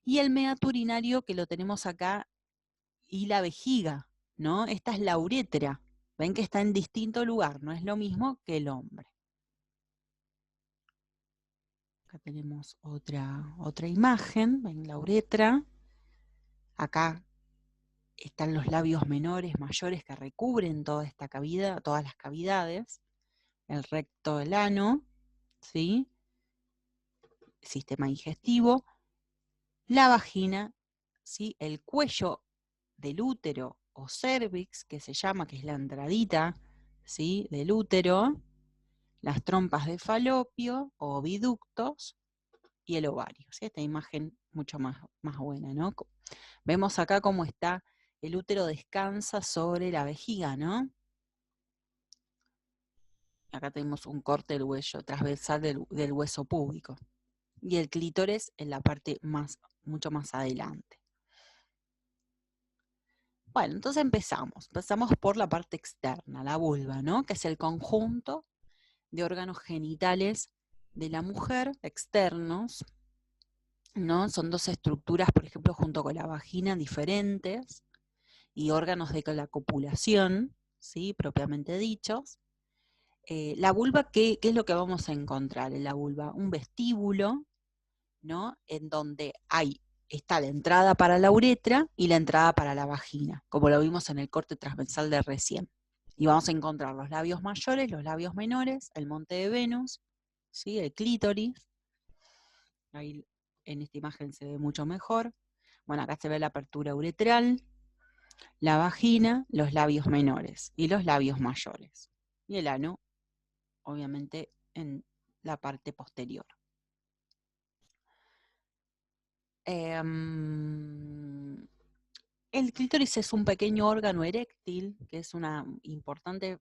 Speaker 1: y el meato urinario que lo tenemos acá, y la vejiga, ¿no? Esta es la uretra. Ven que está en distinto lugar, no es lo mismo que el hombre. Acá tenemos otra imagen, ven la uretra. Acá están los labios menores, mayores, que recubren toda esta cavidad, todas las cavidades. El recto, el ano, ¿sí? Sistema digestivo. La vagina, ¿sí? El cuello del útero o cervix, que se llama, que es la entradita, ¿sí? Del útero, las trompas de falopio o oviductos y el ovario, ¿sí? Esta imagen mucho más buena, ¿no? Vemos acá cómo está, el útero descansa sobre la vejiga, ¿no? Acá tenemos un corte del hueso transversal del hueso púbico. Y el clítoris en la parte mucho más adelante. Bueno, entonces empezamos por la parte externa, la vulva, ¿no? Que es el conjunto de órganos genitales de la mujer, externos, ¿no? Son 2 estructuras, por ejemplo, junto con la vagina, diferentes, y órganos de la copulación, ¿sí? Propiamente dichos. La vulva, ¿qué es lo que vamos a encontrar en la vulva? Un vestíbulo, ¿no? En donde está la entrada para la uretra y la entrada para la vagina, como lo vimos en el corte transversal de recién. Y vamos a encontrar los labios mayores, los labios menores, el monte de Venus, ¿sí? El clítoris. Ahí en esta imagen se ve mucho mejor. Bueno, acá se ve la apertura uretral, la vagina, los labios menores y los labios mayores. Y el ano, obviamente, en la parte posterior. El clítoris es un pequeño órgano eréctil, que es una importante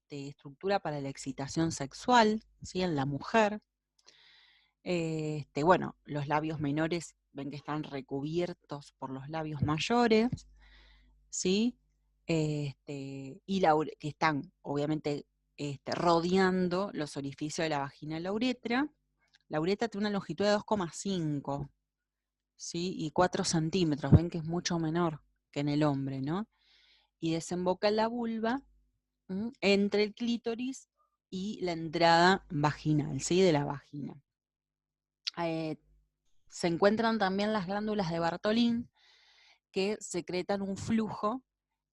Speaker 1: estructura para la excitación sexual, ¿sí? En la mujer. Bueno, los labios menores ven que están recubiertos por los labios mayores, ¿sí? Que están, obviamente, rodeando los orificios de la vagina y la uretra. La uretra tiene una longitud de 2,5, ¿sí? Y 4 centímetros, ven que es mucho menor que en el hombre, ¿no? Y desemboca en la vulva, entre el clítoris y la entrada vaginal, ¿sí? De la vagina. Se encuentran también las glándulas de Bartolín, que secretan un flujo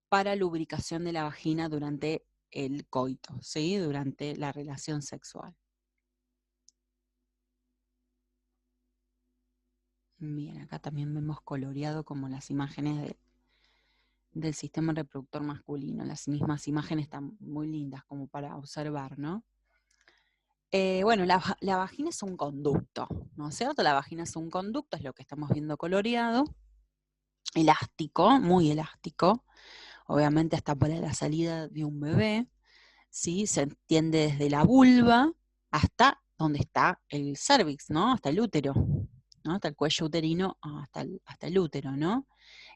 Speaker 1: para lubricación de la vagina durante el coito, ¿sí? Durante la relación sexual. Bien, acá también vemos coloreado como las imágenes del sistema reproductor masculino. Las mismas imágenes están muy lindas como para observar, ¿no? Bueno, la vagina es un conducto, ¿no es cierto? La vagina es un conducto, es lo que estamos viendo coloreado, elástico, muy elástico, obviamente hasta para la salida de un bebé, ¿sí? Se entiende desde la vulva hasta donde está el cervix, ¿no? Hasta el útero, ¿no? Hasta el cuello uterino, hasta el útero, ¿no?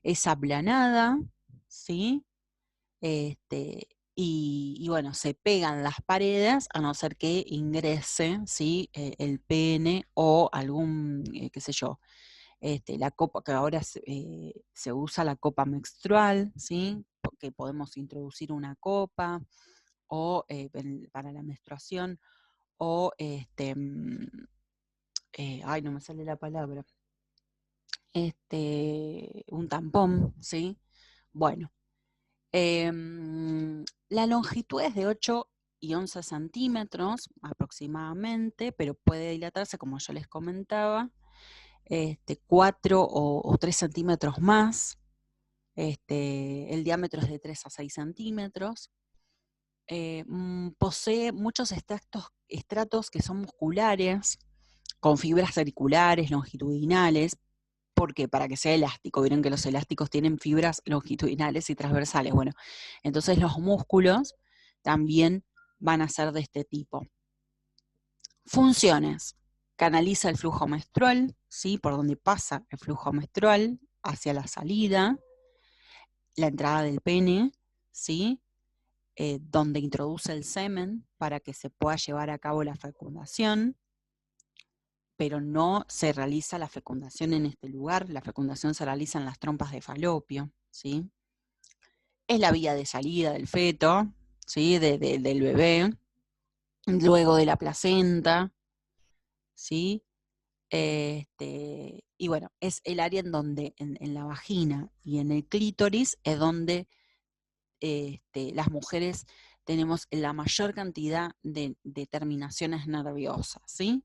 Speaker 1: Es aplanada, ¿sí? Y bueno, se pegan las paredes a no ser que ingrese, ¿sí? El pene o algún, qué sé yo, la copa, que ahora se usa la copa menstrual, ¿sí? Porque podemos introducir una copa o para la menstruación, o ay, no me sale la palabra, un tampón, ¿sí? Bueno, la longitud es de 8 y 11 centímetros aproximadamente, pero puede dilatarse, como yo les comentaba, 4 o 3 centímetros más. El diámetro es de 3 a 6 centímetros. Posee muchos estratos que son musculares, con fibras circulares, longitudinales, porque para que sea elástico, vieron que los elásticos tienen fibras longitudinales y transversales. Bueno, entonces los músculos también van a ser de este tipo. Funciones: canaliza el flujo menstrual, ¿sí? Por donde pasa el flujo menstrual hacia la salida, la entrada del pene, ¿sí? Donde introduce el semen para que se pueda llevar a cabo la fecundación, pero no se realiza la fecundación en este lugar, la fecundación se realiza en las trompas de falopio, ¿sí? Es la vía de salida del feto, ¿sí? Del bebé, luego de la placenta, ¿sí? Y bueno, es el área en donde, en la vagina y en el clítoris, es donde las mujeres tenemos la mayor cantidad de terminaciones nerviosas, ¿sí?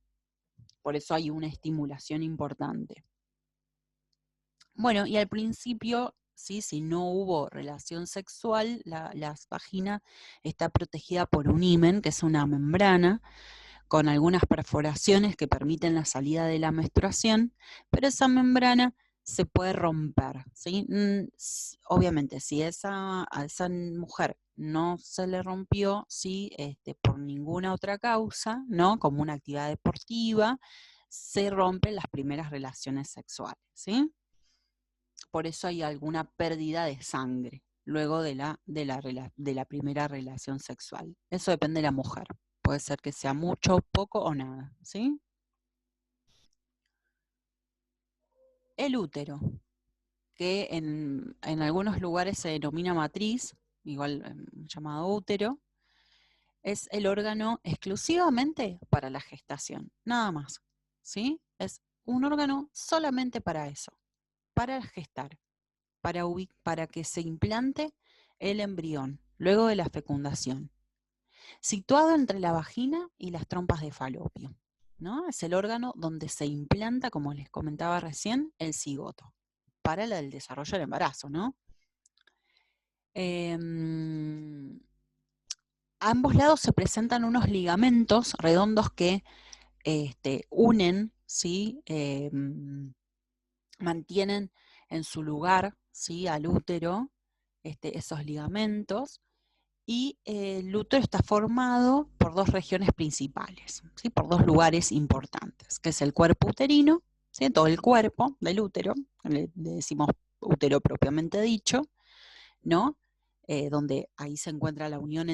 Speaker 1: Por eso hay una estimulación importante. Bueno, y al principio, ¿sí? Si no hubo relación sexual, la vagina está protegida por un himen, que es una membrana, con algunas perforaciones que permiten la salida de la menstruación, pero esa membrana se puede romper, ¿sí? Obviamente, si a esa mujer no se le rompió, ¿sí? Por ninguna otra causa, ¿no? Como una actividad deportiva, se rompen las primeras relaciones sexuales, ¿sí? Por eso hay alguna pérdida de sangre luego de la primera relación sexual. Eso depende de la mujer. Puede ser que sea mucho, poco o nada, ¿sí? El útero, que en algunos lugares se denomina matriz, igual llamado útero, es el órgano exclusivamente para la gestación, nada más, ¿sí? Es un órgano solamente para eso, para gestar, para que se implante el embrión luego de la fecundación, situado entre la vagina y las trompas de falopio, ¿no? Es el órgano donde se implanta, como les comentaba recién, el cigoto, para el desarrollo del embarazo, ¿no? A ambos lados se presentan unos ligamentos redondos que unen, ¿sí? mantienen en su lugar, ¿sí?, al útero, esos ligamentos, y el útero está formado por dos regiones principales, ¿sí?, por dos lugares importantes, que es el cuerpo uterino, ¿sí?, todo el cuerpo del útero, le decimos útero propiamente dicho, ¿no? Donde ahí se encuentra la unión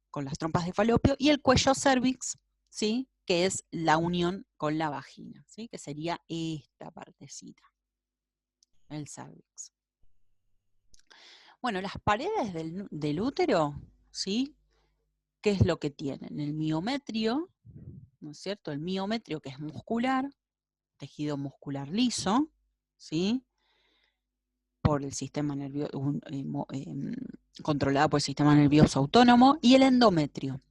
Speaker 1: con las trompas de falopio, y el cuello cervix, ¿sí?, que es la unión con la vagina, ¿sí?, que sería esta partecita, el cervix. Bueno, las paredes del útero, ¿sí?, ¿qué es lo que tienen? El miometrio, ¿no es cierto? El miometrio, que es muscular, tejido muscular liso, ¿sí?, por el sistema nervioso, controlada por el sistema nervioso autónomo, y el endometrio,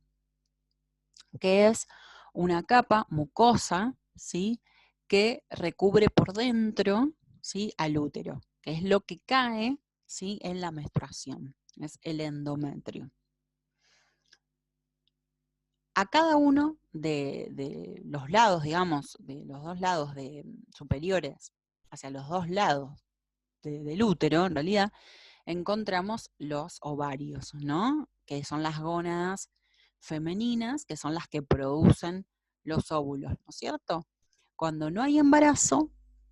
Speaker 1: que es una capa mucosa, ¿sí?, que recubre por dentro, ¿sí?, al útero, que es lo que cae, ¿sí?, en la menstruación, es el endometrio. A cada uno de los lados, digamos, de los dos lados superiores, hacia los dos lados del útero, en realidad, encontramos los ovarios, ¿no?, que son las gónadas femeninas, que son las que producen los óvulos, ¿no es cierto? Cuando no hay embarazo,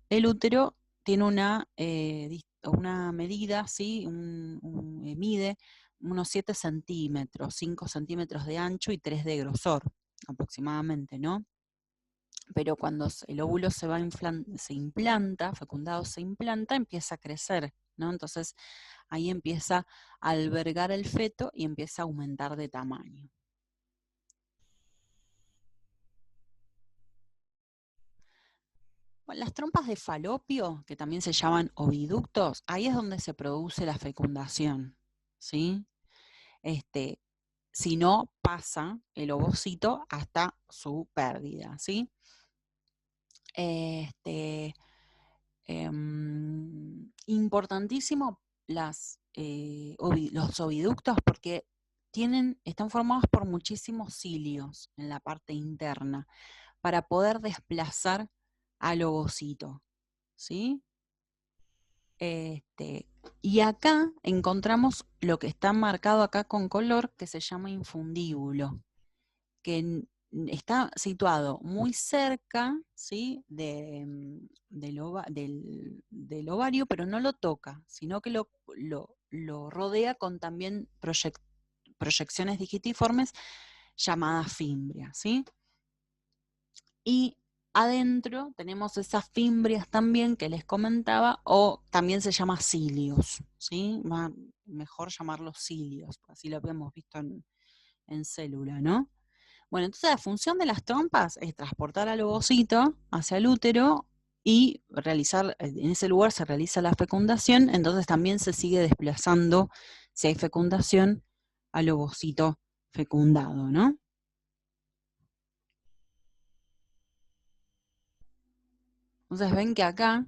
Speaker 1: el útero tiene una medida, ¿sí?, mide unos 7 centímetros, 5 centímetros de ancho y 3 de grosor, aproximadamente, ¿no? Pero cuando el óvulo se implanta, fecundado se implanta, empieza a crecer, ¿no? Entonces ahí empieza a albergar el feto y empieza a aumentar de tamaño. Bueno, las trompas de falopio, que también se llaman oviductos, ahí es donde se produce la fecundación, ¿sí? Si no, pasa el ovocito hasta su pérdida, ¿sí? Importantísimo los oviductos, porque están formados por muchísimos cilios en la parte interna para poder desplazar al ovocito, ¿sí? Y acá encontramos lo que está marcado acá con color, que se llama infundíbulo, que está situado muy cerca, ¿sí?, del ovario, pero no lo toca, sino que lo rodea con también proyecciones digitiformes llamadas fimbrias, ¿sí? Y adentro tenemos esas fimbrias también que les comentaba, o también se llama cilios, ¿sí? Mejor llamarlos cilios, así lo habíamos visto en célula, ¿no? Bueno, entonces la función de las trompas es transportar al ovocito hacia el útero y en ese lugar se realiza la fecundación, entonces también se sigue desplazando, si hay fecundación, al ovocito fecundado, ¿no? Entonces ven que acá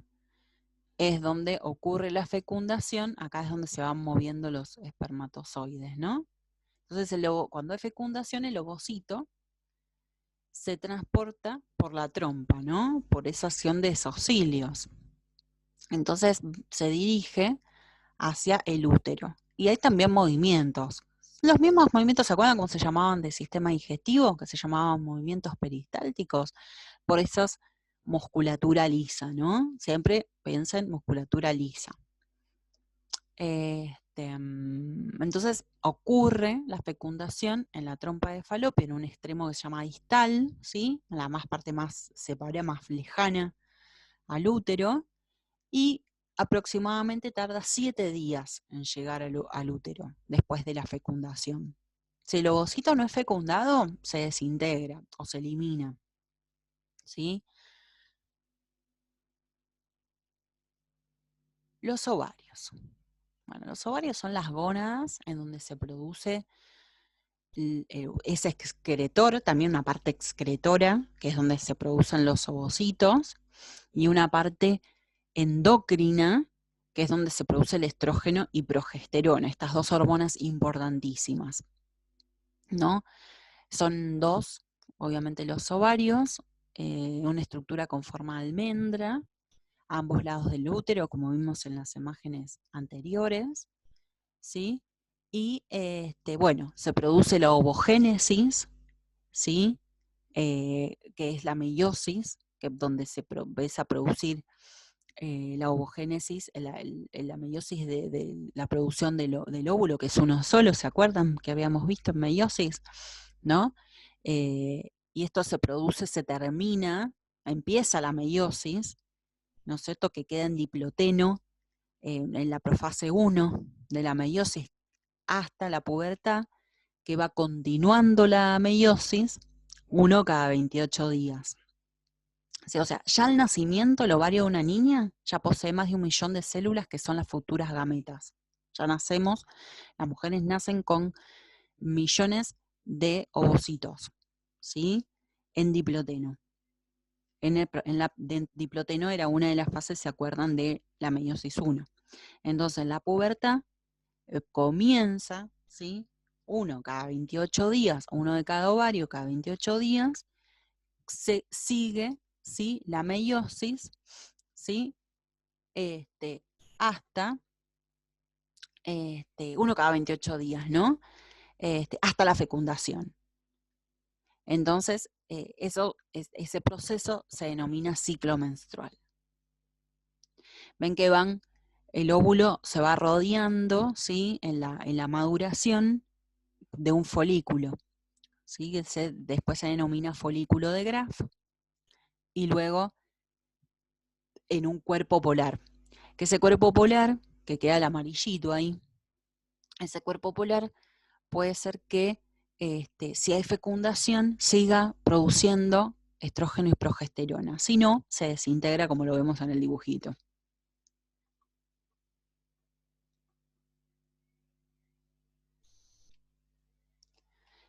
Speaker 1: es donde ocurre la fecundación, acá es donde se van moviendo los espermatozoides, ¿no? Entonces cuando hay fecundación, el ovocito se transporta por la trompa, ¿no? Por esa acción de esos cilios. Entonces se dirige hacia el útero. Y hay también movimientos. Los mismos movimientos, ¿se acuerdan cómo se llamaban de sistema digestivo? Que se llamaban movimientos peristálticos. Por eso es musculatura lisa, ¿no? Siempre piensa en musculatura lisa. Entonces ocurre la fecundación en la trompa de falopio, en un extremo que se llama distal, ¿sí?, la parte más separada, más lejana al útero, y aproximadamente tarda 7 días en llegar al útero después de la fecundación. Si el ovocito no es fecundado, se desintegra o se elimina, ¿sí? Los ovarios. Bueno, los ovarios son las gónadas en donde se produce ese excretor, también una parte excretora, que es donde se producen los ovocitos, y una parte endocrina, que es donde se produce el estrógeno y progesterona, estas dos hormonas importantísimas, ¿no? Son dos, obviamente los ovarios, una estructura con forma de almendra, a ambos lados del útero, como vimos en las imágenes anteriores, ¿sí? Y bueno, se produce la ovogénesis, ¿sí? Que es la meiosis, donde se empieza a producir la ovogénesis, la meiosis de la producción del óvulo, que es uno solo, ¿se acuerdan que habíamos visto en meiosis? ¿No? Y esto se produce, se termina, empieza la meiosis, ¿no es cierto?, que queda en diploteno en la profase 1 de la meiosis hasta la pubertad, que va continuando la meiosis, uno cada 28 días. Sí, o sea, ya al nacimiento el ovario de una niña ya posee más de 1 millón de células que son las futuras gametas. Ya nacemos, las mujeres nacen con millones de ovocitos, ¿sí? En diploteno. Diploteno era una de las fases, ¿se acuerdan?, de la meiosis 1. Entonces, la pubertad comienza, ¿sí? Uno cada 28 días, uno de cada ovario cada 28 días, se sigue, ¿sí?, la meiosis, ¿sí? Hasta uno cada 28 días, ¿no? Hasta la fecundación. Entonces, ese proceso se denomina ciclo menstrual. Ven que el óvulo se va rodeando, ¿sí?, en la maduración de un folículo, ¿sí?, que después se denomina folículo de Graf, y luego en un cuerpo polar. Que ese cuerpo polar, que queda el amarillito ahí, ese cuerpo polar puede ser que si hay fecundación siga produciendo estrógeno y progesterona, si no, se desintegra como lo vemos en el dibujito.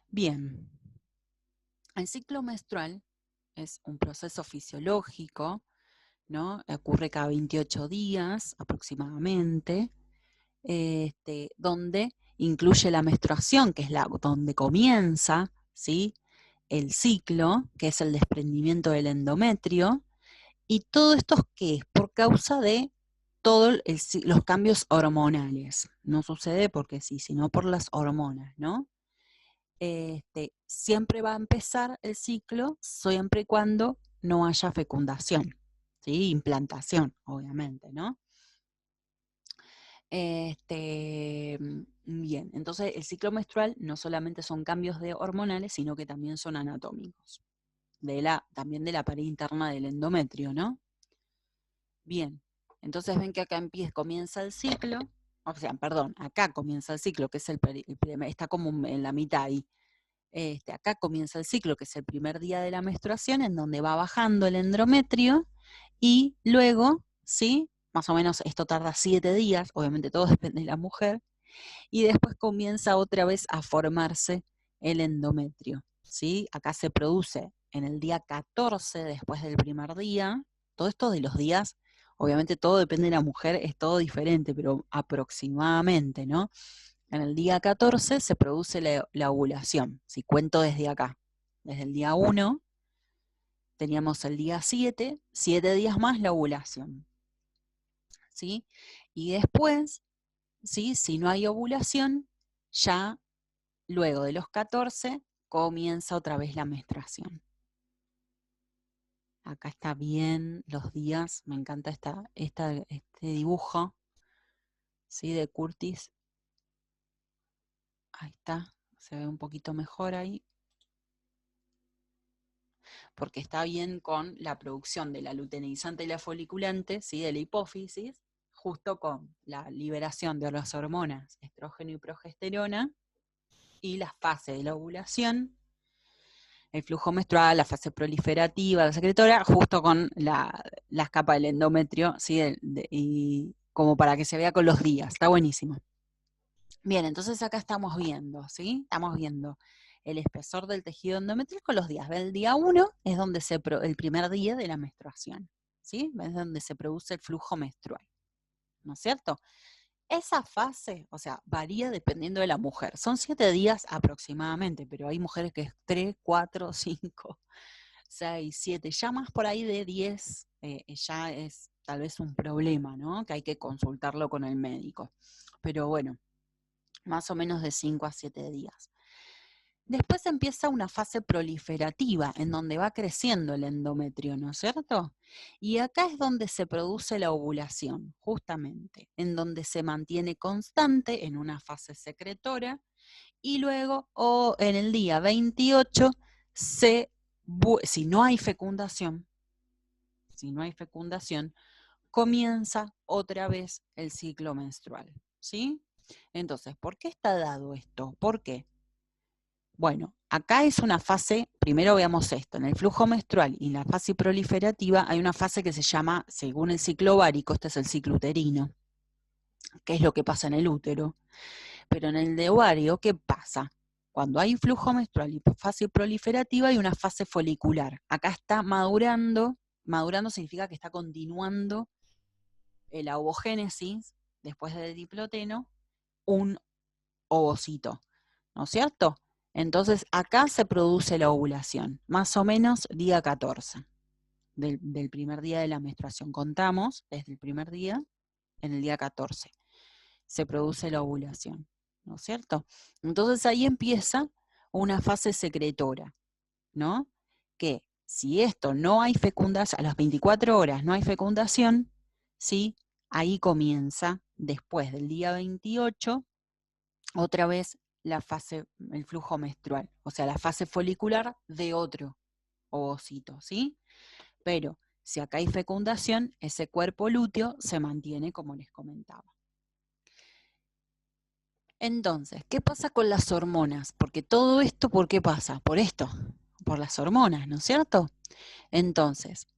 Speaker 1: Bien, el ciclo menstrual es un proceso fisiológico, ¿no? Ocurre cada 28 días aproximadamente, donde incluye la menstruación, que es donde comienza, ¿sí?, el ciclo, que es el desprendimiento del endometrio, y todo esto ¿qué es? Por causa de todos los cambios hormonales. No sucede porque sí, sino por las hormonas, ¿no? Siempre va a empezar el ciclo siempre y cuando no haya fecundación, ¿sí? Implantación, obviamente, ¿no? Bien, entonces el ciclo menstrual no solamente son cambios hormonales, sino que también son anatómicos, también de la pared interna del endometrio, ¿no? Bien, entonces ven que acá comienza el ciclo, o sea, perdón, acá comienza el ciclo, que es está como en la mitad ahí. Acá comienza el ciclo, que es el primer día de la menstruación, en donde va bajando el endometrio, y luego, ¿sí?, más o menos esto tarda 7 días, obviamente todo depende de la mujer, y después comienza otra vez a formarse el endometrio, ¿sí? Acá se produce en el día 14 después del primer día. Todo esto de los días, obviamente todo depende de la mujer, es todo diferente, pero aproximadamente, ¿no? En el día 14 se produce la ovulación, si cuento desde acá. Desde el día 1 teníamos el día 7, 7 días más la ovulación, ¿sí? Y después, ¿sí?, si no hay ovulación, ya luego de los 14 comienza otra vez la menstruación. Acá está bien los días, me encanta este dibujo, ¿sí?, de Curtis. Ahí está, se ve un poquito mejor ahí. Porque está bien con la producción de la luteinizante y la foliculante, ¿sí?, de la hipófisis, justo con la liberación de las hormonas estrógeno y progesterona, y la fase de la ovulación, el flujo menstrual, la fase proliferativa, la secretora, justo con las capas del endometrio, ¿sí?, y como para que se vea con los días. Está buenísimo. Bien, entonces acá estamos viendo, ¿sí? Estamos viendo el espesor del tejido endometrial con los días. El día 1 es donde el primer día de la menstruación, ¿sí? Es donde se produce el flujo menstrual, ¿no es cierto? Esa fase, o sea, varía dependiendo de la mujer. Son 7 días aproximadamente, pero hay mujeres que es 3, 4, 5, 6, 7, ya más por ahí de 10, ya es tal vez un problema, ¿no? Que hay que consultarlo con el médico. Pero bueno, más o menos de 5 a 7 días. Después empieza una fase proliferativa, en donde va creciendo el endometrio, ¿no es cierto? Y acá es donde se produce la ovulación, justamente, en donde se mantiene constante en una fase secretora, y luego, o en el día 28, si no hay fecundación, comienza otra vez el ciclo menstrual, ¿sí? Entonces, ¿por qué está dado esto? ¿Por qué? Bueno, acá es una fase, primero veamos esto, en el flujo menstrual y en la fase proliferativa hay una fase que se llama, según el ciclo ovárico, este es el ciclo uterino, que es lo que pasa en el útero. Pero en el de ovario, ¿qué pasa? Cuando hay flujo menstrual y fase proliferativa hay una fase folicular. Acá está madurando, madurando significa que está continuando la ovogénesis, después del diploteno, un ovocito, ¿no es cierto? Entonces acá se produce la ovulación, más o menos día 14 del primer día de la menstruación. Contamos desde el primer día, en el día 14, se produce la ovulación, ¿no es cierto? Entonces ahí empieza una fase secretora, ¿no? Que si esto no hay fecundación, a las 24 horas no hay fecundación, ¿sí? Ahí comienza, después del día 28, otra vez la fase, el flujo menstrual, o sea, la fase folicular de otro ovocito, ¿sí? Pero si acá hay fecundación, ese cuerpo lúteo se mantiene como les comentaba. Entonces, ¿qué pasa con las hormonas? Porque todo esto, ¿por qué pasa? Por esto, por las hormonas, ¿no es cierto? Entonces,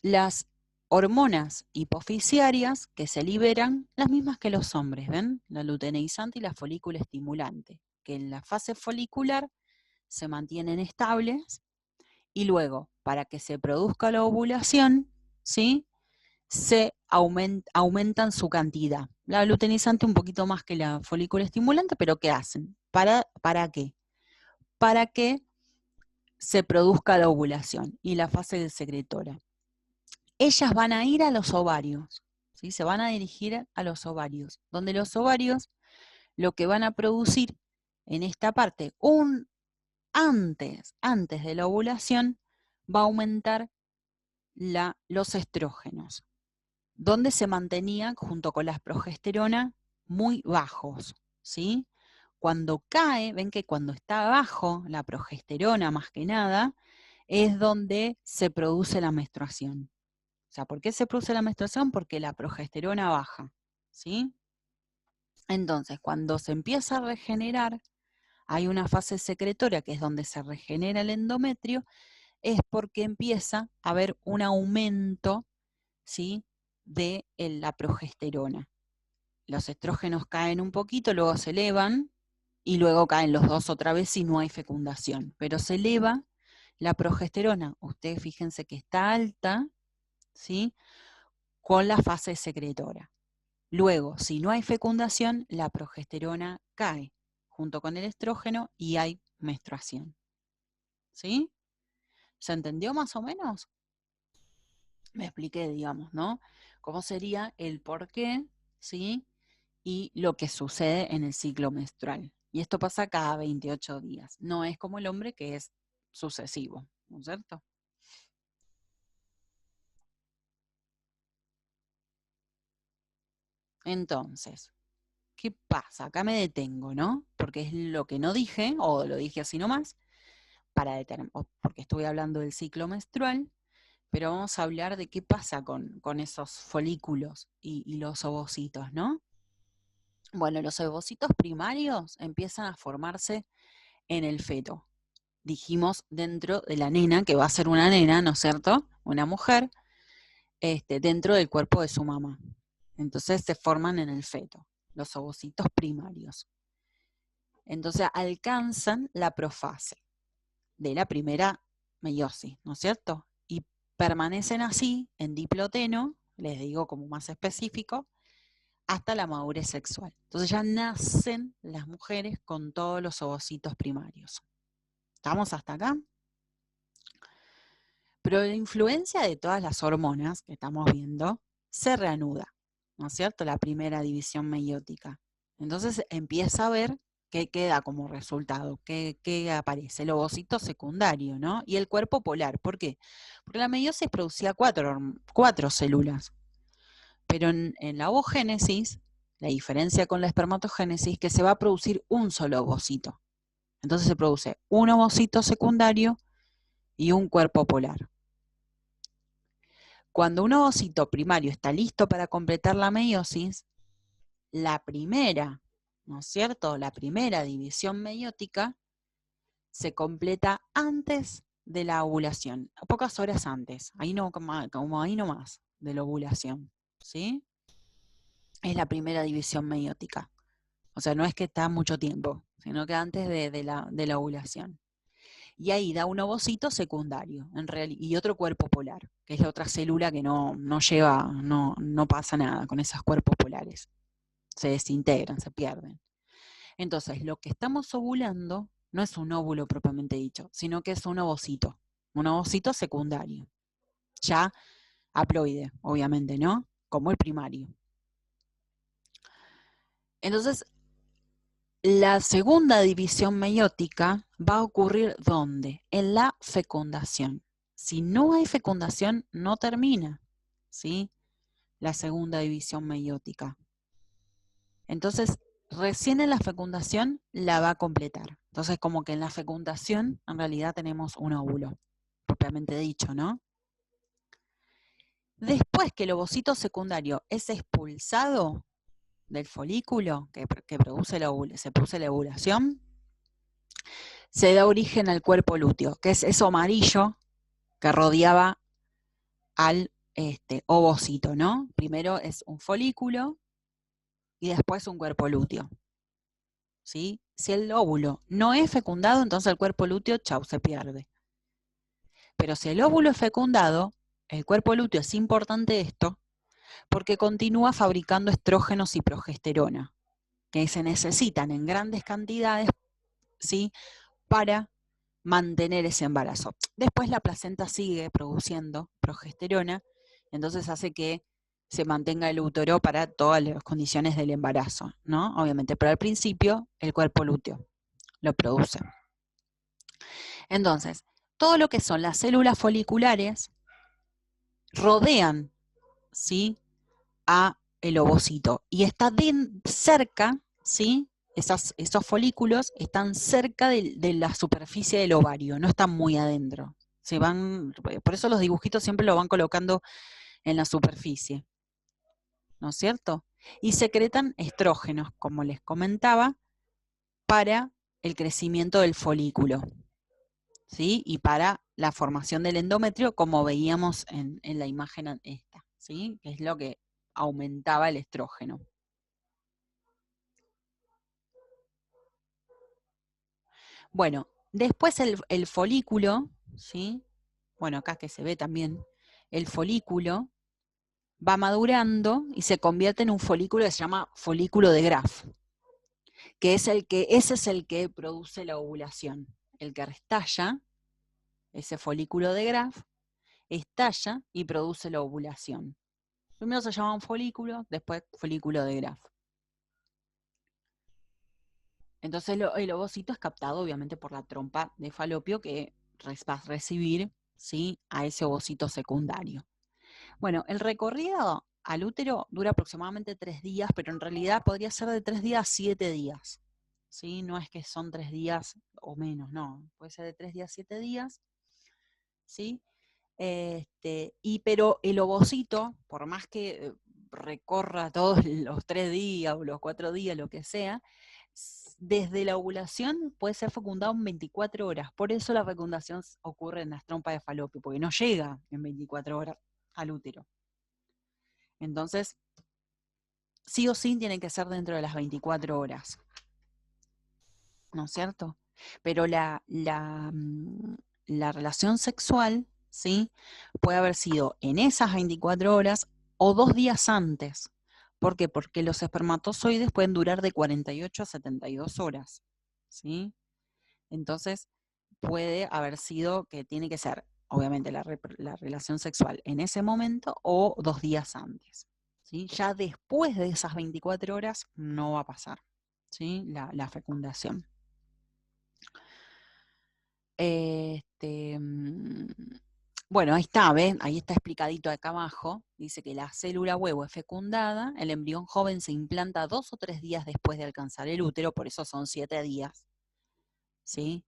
Speaker 1: las hormonas hipofisiarias que se liberan, las mismas que los hombres, ¿ven? La luteinizante y la folícula estimulante, que en la fase folicular se mantienen estables y luego, para que se produzca la ovulación, ¿sí? Se aumentan su cantidad. La luteinizante un poquito más que la folícula estimulante, pero ¿qué hacen? ¿Para qué? Para que se produzca la ovulación y la fase secretora. Ellas van a ir a los ovarios, ¿sí? Se van a dirigir a los ovarios, donde los ovarios lo que van a producir en esta parte, antes de la ovulación, va a aumentar los estrógenos, donde se mantenían junto con la progesterona muy bajos, ¿sí? Cuando cae, ven que cuando está bajo la progesterona más que nada, es donde se produce la menstruación. O sea, ¿por qué se produce la menstruación? Porque la progesterona baja, ¿sí? Entonces, cuando se empieza a regenerar, hay una fase secretoria que es donde se regenera el endometrio, es porque empieza a haber un aumento, ¿sí?, de la progesterona. Los estrógenos caen un poquito, luego se elevan y luego caen los dos otra vez si no hay fecundación. Pero se eleva la progesterona. Ustedes fíjense que está alta, ¿sí?, con la fase secretora. Luego, si no hay fecundación, la progesterona cae junto con el estrógeno y hay menstruación. ¿Sí? ¿Se entendió más o menos? Me expliqué, digamos, ¿no? Cómo sería el por qué, ¿sí? Y lo que sucede en el ciclo menstrual. Y esto pasa cada 28 días. No es como el hombre que es sucesivo, ¿no es cierto? Entonces, ¿qué pasa? Acá me detengo, ¿no? Porque es lo que no dije, o lo dije así nomás, porque estuve hablando del ciclo menstrual, pero vamos a hablar de qué pasa con esos folículos y los ovocitos, ¿no? Bueno, los ovocitos primarios empiezan a formarse en el feto. Dijimos dentro de la nena, que va a ser una nena, ¿no es cierto? Una mujer, dentro del cuerpo de su mamá. Entonces se forman en el feto, los ovocitos primarios. Entonces alcanzan la profase de la primera meiosis, ¿no es cierto? Y permanecen así en diploteno, les digo como más específico, hasta la madurez sexual. Entonces ya nacen las mujeres con todos los ovocitos primarios. ¿Estamos hasta acá? Pero la influencia de todas las hormonas que estamos viendo se reanuda, ¿no es cierto? La primera división meiótica. Entonces empieza a ver qué queda como resultado, qué aparece, el ovocito secundario, ¿no? Y el cuerpo polar. ¿Por qué? Porque la meiosis producía cuatro células, pero en la ovogénesis, la diferencia con la espermatogénesis, que se va a producir un solo ovocito. Entonces se produce un ovocito secundario y un cuerpo polar. Cuando un ovocito primario está listo para completar la meiosis, la primera, ¿no es cierto? La primera división meiótica se completa antes de la ovulación, pocas horas antes, ahí no, como ahí nomás de la ovulación, ¿sí? Es la primera división meiótica. O sea, no es que está mucho tiempo, sino que antes de la ovulación. Y ahí da un ovocito secundario y otro cuerpo polar, que es la otra célula que no lleva, no pasa nada con esos cuerpos polares. Se desintegran, se pierden. Entonces, lo que estamos ovulando no es un óvulo propiamente dicho, sino que es un ovocito secundario. Ya haploide, obviamente, ¿no? Como el primario. Entonces, la segunda división meiótica va a ocurrir ¿dónde? En la fecundación. Si no hay fecundación, no termina, ¿sí? La segunda división meiótica. Entonces, recién en la fecundación la va a completar. Entonces, como que en la fecundación, en realidad tenemos un óvulo, propiamente dicho, ¿no? Después que el ovocito secundario es expulsado del folículo que se produce la ovulación, se da origen al cuerpo lúteo, que es eso amarillo que rodeaba al ovocito, ¿no? Primero es un folículo y después un cuerpo lúteo, ¿sí? Si el óvulo no es fecundado, entonces el cuerpo lúteo, chau, se pierde. Pero si el óvulo es fecundado, el cuerpo lúteo es importante esto, porque continúa fabricando estrógenos y progesterona, que se necesitan en grandes cantidades, ¿sí? Para mantener ese embarazo. Después la placenta sigue produciendo progesterona, entonces hace que se mantenga el útero para todas las condiciones del embarazo, ¿no? Obviamente, pero al principio el cuerpo lúteo lo produce. Entonces, todo lo que son las células foliculares rodean, ¿sí?, a el ovocito y está cerca, ¿sí? Esos folículos están cerca de la superficie del ovario, no están muy adentro. Por eso los dibujitos siempre lo van colocando en la superficie, ¿no es cierto? Y secretan estrógenos, como les comentaba, para el crecimiento del folículo, ¿sí? Y para la formación del endometrio, como veíamos en la imagen esta, ¿sí? Que es lo que aumentaba el estrógeno. Bueno, después el folículo, ¿sí? Bueno, acá que se ve también, el folículo va madurando y se convierte en un folículo que se llama folículo de Graf, que ese es el que produce la ovulación. El que estalla, ese folículo de Graf, estalla y produce la ovulación. Primero se llama un folículo, después folículo de Graf. Entonces el ovocito es captado obviamente por la trompa de falopio que va a recibir, ¿sí?, a ese ovocito secundario. Bueno, el recorrido al útero dura aproximadamente 3 días, pero en realidad podría ser de 3 días a 7 días. ¿Sí? No es que son 3 días o menos, no. Puede ser de 3 días a 7 días. ¿Sí? Pero el ovocito, por más que recorra todos los 3 días o los 4 días, lo que sea, desde la ovulación puede ser fecundado en 24 horas. Por eso la fecundación ocurre en las trompas de falopio, porque no llega en 24 horas al útero. Entonces, sí o sí tiene que ser dentro de las 24 horas. ¿No es cierto? Pero la relación sexual, ¿sí?, puede haber sido en esas 24 horas o 2 días antes. ¿Por qué? Porque los espermatozoides pueden durar de 48 a 72 horas, ¿sí? Entonces, puede haber sido que tiene que ser obviamente la relación sexual en ese momento o 2 días antes. ¿Sí? Ya después de esas 24 horas no va a pasar, ¿sí? La fecundación. Bueno, ahí está, ¿ven? Ahí está explicadito acá abajo. Dice que la célula huevo es fecundada, el embrión joven se implanta 2 o 3 días después de alcanzar el útero, por eso son 7 días, ¿sí?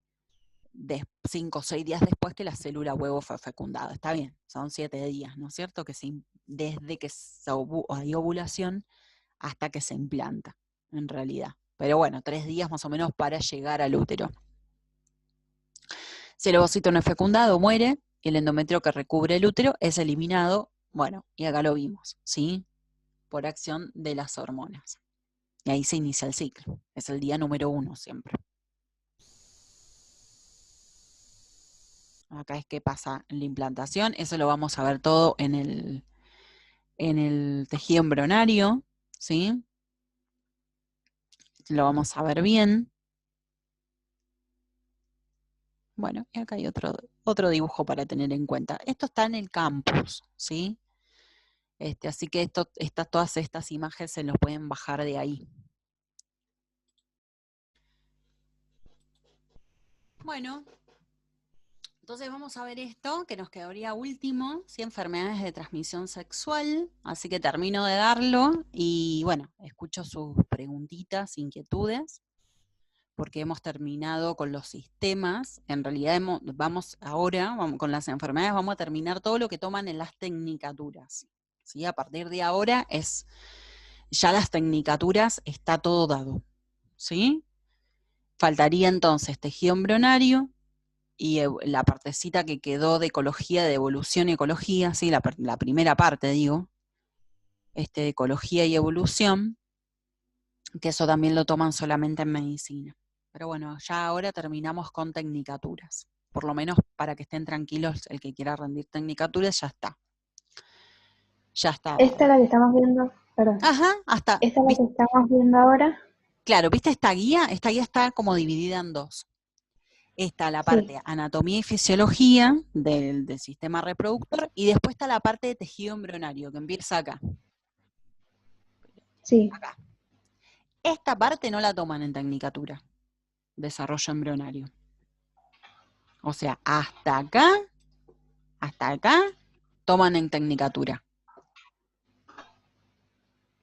Speaker 1: 5 o 6 días después que la célula huevo fue fecundada. Está bien, son 7 días, ¿no es cierto? Desde que hay ovulación hasta que se implanta, en realidad. Pero bueno, 3 días más o menos para llegar al útero. Si el ovocito no es fecundado, muere, y el endometrio que recubre el útero es eliminado, bueno, y acá lo vimos, ¿sí? Por acción de las hormonas. Y ahí se inicia el ciclo. Es el día número 1 siempre. Acá es que pasa la implantación, eso lo vamos a ver todo en el tejido embrionario, ¿sí? Lo vamos a ver bien. Bueno, y acá hay otro dibujo para tener en cuenta. Esto está en el campus, ¿sí? Así que todas estas imágenes se los pueden bajar de ahí. Bueno, entonces vamos a ver esto, que nos quedaría último, ¿sí? Enfermedades de transmisión sexual. Así que termino de darlo y bueno, escucho sus preguntitas, inquietudes, porque hemos terminado con los sistemas. En realidad vamos con las enfermedades, vamos a terminar todo lo que toman en las tecnicaturas, ¿sí? A partir de ahora ya las tecnicaturas está todo dado, ¿sí? Faltaría entonces tejido embrionario y la partecita que quedó de ecología, de evolución y ecología, ¿sí? La primera parte, digo, de ecología y evolución, que eso también lo toman solamente en medicina. Pero bueno, ya ahora terminamos con tecnicaturas. Por lo menos para que estén tranquilos, el que quiera rendir tecnicaturas, ya está. Ya está
Speaker 2: Esta es
Speaker 1: dado.
Speaker 2: la que estamos viendo, perdón.
Speaker 1: Ajá, hasta,
Speaker 2: Esta es la que estamos viendo ahora.
Speaker 1: claro, ¿viste esta guía? Esta guía está como dividida en dos. Está la
Speaker 2: Sí,
Speaker 1: parte anatomía y fisiología del sistema reproductor y después está la parte de tejido embrionario, que empieza acá.
Speaker 2: sí.
Speaker 1: Acá. Esta parte no la toman en tecnicatura, desarrollo embrionario. O sea, hasta acá, toman en tecnicatura.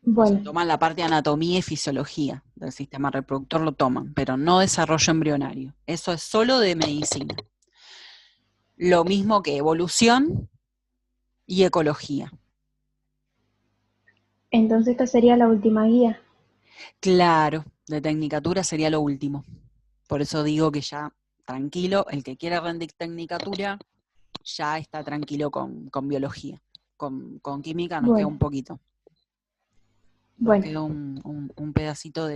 Speaker 1: O sea,
Speaker 2: Bueno,
Speaker 1: toman la parte de anatomía y fisiología del sistema reproductor, lo toman, pero no desarrollo embrionario. Eso es solo de medicina. Lo mismo que evolución y ecología.
Speaker 2: entonces esta sería la última guía.
Speaker 1: Claro, de tecnicatura sería lo último. Por eso digo que ya, tranquilo, el que quiera rendir tecnicatura, ya está tranquilo con biología. Con química nos queda un
Speaker 2: Bueno,
Speaker 1: poquito. Nos
Speaker 2: bueno.
Speaker 1: queda un pedacito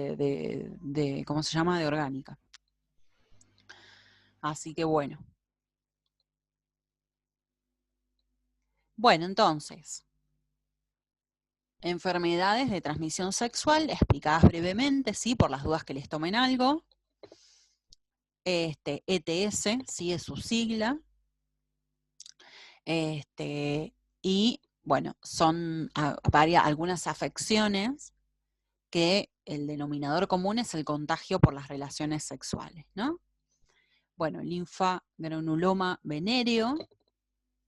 Speaker 1: ¿cómo se llama? De orgánica. Así que bueno. Bueno, entonces, enfermedades de transmisión sexual, explicadas brevemente, ¿sí? Por las dudas que les tomen algo. ETS, sí es su sigla. Y bueno, son algunas afecciones que el denominador común es el contagio por las relaciones sexuales, ¿no? Bueno, linfagranuloma venéreo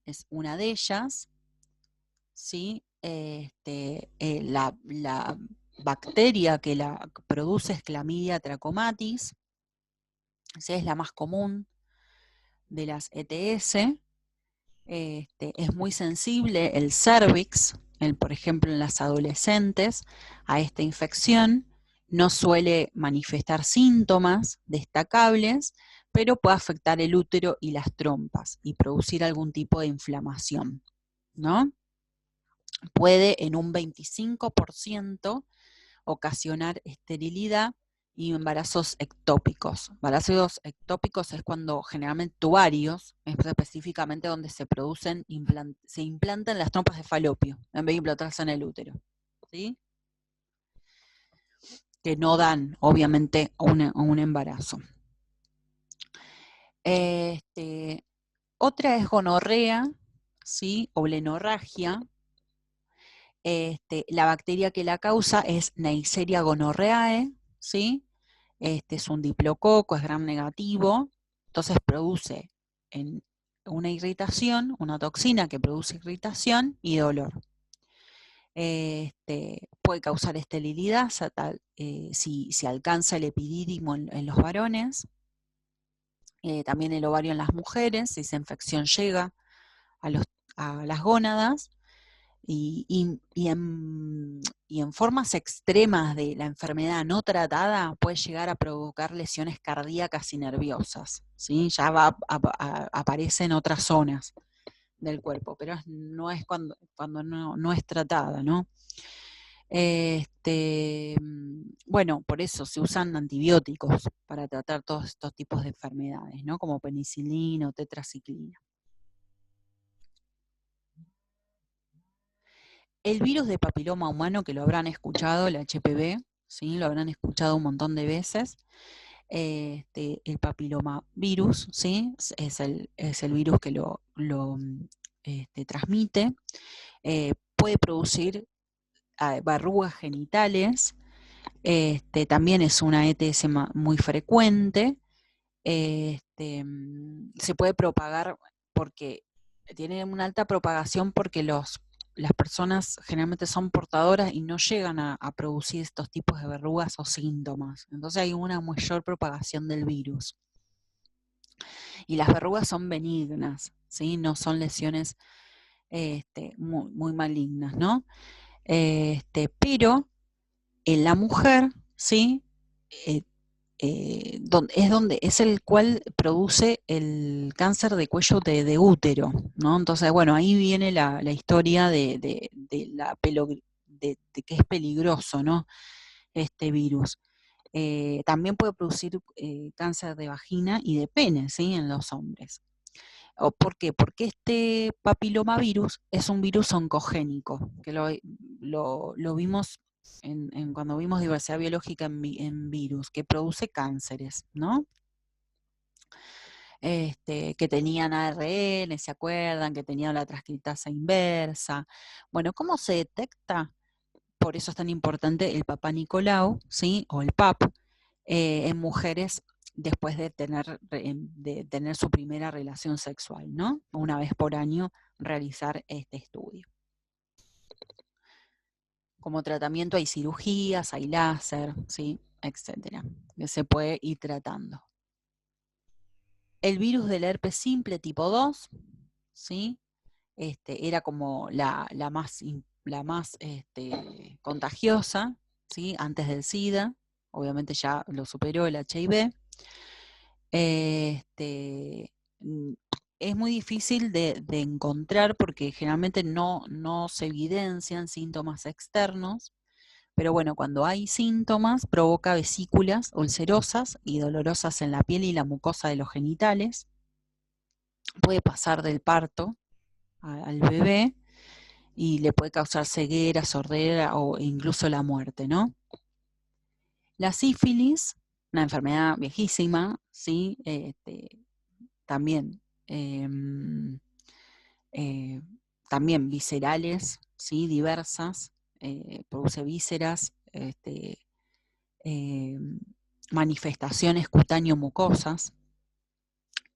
Speaker 1: es una de ellas, ¿sí? La bacteria que la produce es Clamidia trachomatis, ¿sí? Es la más común de las ETS. Es muy sensible el cérvix, por ejemplo en las adolescentes, a esta infección. No suele manifestar síntomas destacables, pero puede afectar el útero y las trompas y producir algún tipo de inflamación, ¿no? Puede en un 25% ocasionar esterilidad y embarazos ectópicos. Embarazos ectópicos es cuando generalmente tubarios, es específicamente donde se producen, se implantan las trompas de falopio, en vez de implantarse en el útero, ¿sí? Que no dan, obviamente, un embarazo. Otra es gonorrea, ¿sí? O blenorragia. La bacteria que la causa es Neisseria gonorrhoeae, ¿sí? Es un diplococo, es gram negativo, entonces produce una irritación, una toxina que produce irritación y dolor. Puede causar esterilidad si alcanza el epidídimo en los varones, también el ovario en las mujeres, si esa infección llega a las gónadas, y en formas extremas de la enfermedad no tratada puede llegar a provocar lesiones cardíacas y nerviosas, ¿sí? Ya aparece en otras zonas del cuerpo, pero no es cuando no es tratada, ¿no? Bueno, por eso se usan antibióticos para tratar todos estos tipos de enfermedades, ¿no? Como penicilina o tetraciclina. El virus de papiloma humano, que lo habrán escuchado, el HPV, ¿sí? Lo habrán escuchado un montón de veces. El papiloma virus, ¿sí? Es el virus que lo transmite. Puede producir verrugas genitales. También es una ETS muy frecuente. Se puede propagar porque tiene una alta propagación porque las personas generalmente son portadoras y no llegan a producir estos tipos de verrugas o síntomas. Entonces hay una mayor propagación del virus. Y las verrugas son benignas, ¿sí? No son lesiones muy, muy malignas, ¿no? Pero en la mujer, ¿sí? Es el cual produce el cáncer de cuello de útero, ¿no? Entonces, bueno, ahí viene la historia de que es peligroso, ¿no? Este virus. También puede producir cáncer de vagina y de pene, ¿sí? En los hombres. ¿Por qué? Porque este papilomavirus es un virus oncogénico, que lo vimos cuando vimos diversidad biológica en virus, que produce cánceres, ¿no? Que tenían ARN, ¿se acuerdan? Que tenían la transcriptasa inversa. Bueno, ¿cómo se detecta? Por eso es tan importante el Papá Nicolau, ¿sí? O el PAP, en mujeres después de tener su primera relación sexual, ¿no? Una vez por año realizar este estudio. Como tratamiento hay cirugías, hay láser, ¿sí? Etcétera, que se puede ir tratando. El virus del herpes simple tipo 2, ¿sí? Era como la más contagiosa, ¿sí? Antes del SIDA, obviamente ya lo superó el HIV. Es muy difícil de encontrar porque generalmente no se evidencian síntomas externos, pero bueno, cuando hay síntomas provoca vesículas ulcerosas y dolorosas en la piel y la mucosa de los genitales. Puede pasar del parto al bebé y le puede causar ceguera, sordera o incluso la muerte, ¿no? La sífilis, una enfermedad viejísima, ¿sí? También, también viscerales, ¿sí? Diversas, produce vísceras, manifestaciones cutáneo-mucosas.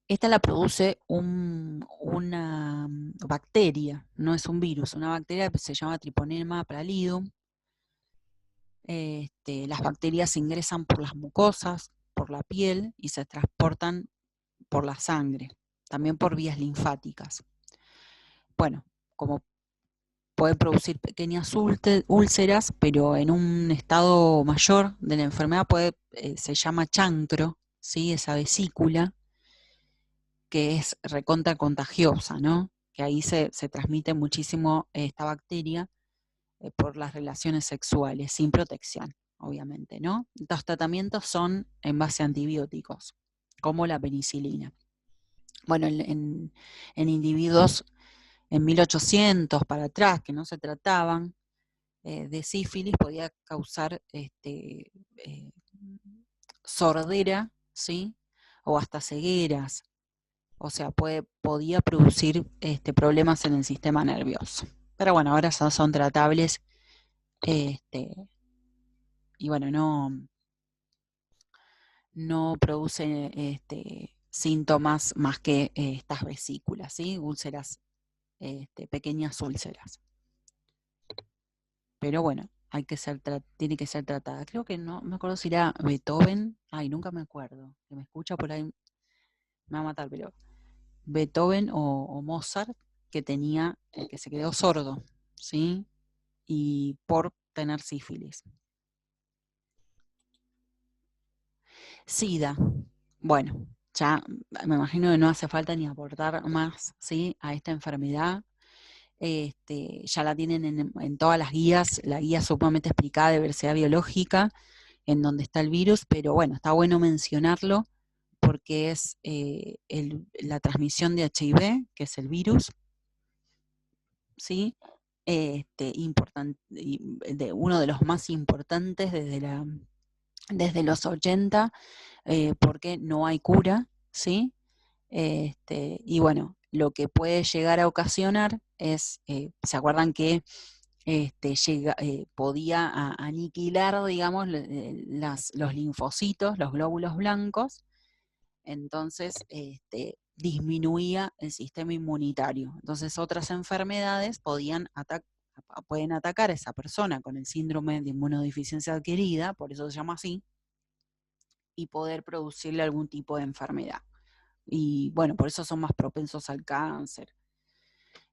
Speaker 1: Esta la produce una bacteria, no es un virus, una bacteria que se llama Treponema pallidum. Las bacterias ingresan por las mucosas, por la piel y se transportan por la sangre, también por vías linfáticas. Bueno, como puede producir pequeñas úlceras, pero en un estado mayor de la enfermedad se llama chancro, ¿sí? Esa vesícula, que es recontra contagiosa, ¿no? Que ahí se transmite muchísimo esta bacteria por las relaciones sexuales, sin protección, obviamente, ¿no? Los tratamientos son en base a antibióticos, como la penicilina. Bueno, en individuos en 1800 para atrás, que no se trataban de sífilis, podía causar sordera, ¿sí? O hasta cegueras. O sea, podía producir problemas en el sistema nervioso. Pero bueno, ahora son tratables, y bueno, no produce síntomas más que estas vesículas, ¿sí? Úlceras, pequeñas úlceras. Pero bueno, tiene que ser tratada. Creo que no me acuerdo si era Beethoven. Ay, nunca me acuerdo. Que me escucha por ahí, me va a matar, pero Beethoven o Mozart, que se quedó sordo, ¿sí? Y por tener sífilis. SIDA. Bueno, ya me imagino que no hace falta ni aportar más, ¿sí? A esta enfermedad. Ya la tienen en todas las guías, la guía sumamente explicada de diversidad biológica, en donde está el virus, pero bueno, está bueno mencionarlo porque es la transmisión de HIV, que es el virus, ¿sí? Uno de los más importantes desde los 80, porque no hay cura, ¿sí? Y bueno, lo que puede llegar a ocasionar es, ¿se acuerdan que podía aniquilar, digamos, los linfocitos, los glóbulos blancos? Entonces disminuía el sistema inmunitario. Entonces otras enfermedades pueden atacar a esa persona con el síndrome de inmunodeficiencia adquirida, por eso se llama así, y poder producirle algún tipo de enfermedad. Y bueno, por eso son más propensos al cáncer,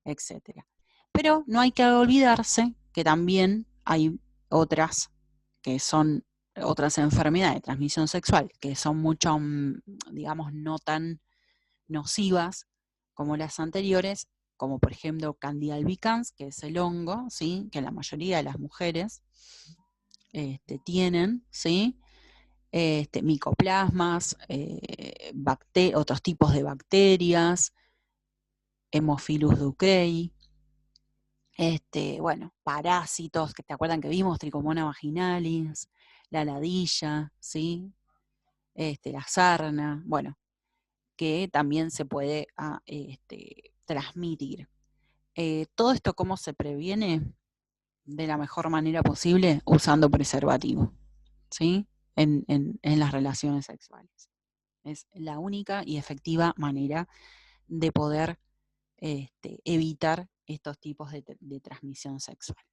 Speaker 1: etcétera. Pero no hay que olvidarse que también hay otras que son otras enfermedades de transmisión sexual, que son mucho, digamos, no tan nocivas como las anteriores, como por ejemplo Candida albicans, que es el hongo, ¿sí? Que la mayoría de las mujeres tienen, ¿sí? Micoplasmas, otros tipos de bacterias, Haemophilus ducreyi, bueno, parásitos, que te acuerdan que vimos, Trichomonas vaginalis, la ladilla, ¿sí? La sarna, bueno, que también se puede transmitir. Todo esto, ¿cómo se previene? De la mejor manera posible, usando preservativo, ¿sí? En las relaciones sexuales. Es la única y efectiva manera de poder evitar estos tipos de transmisión sexual.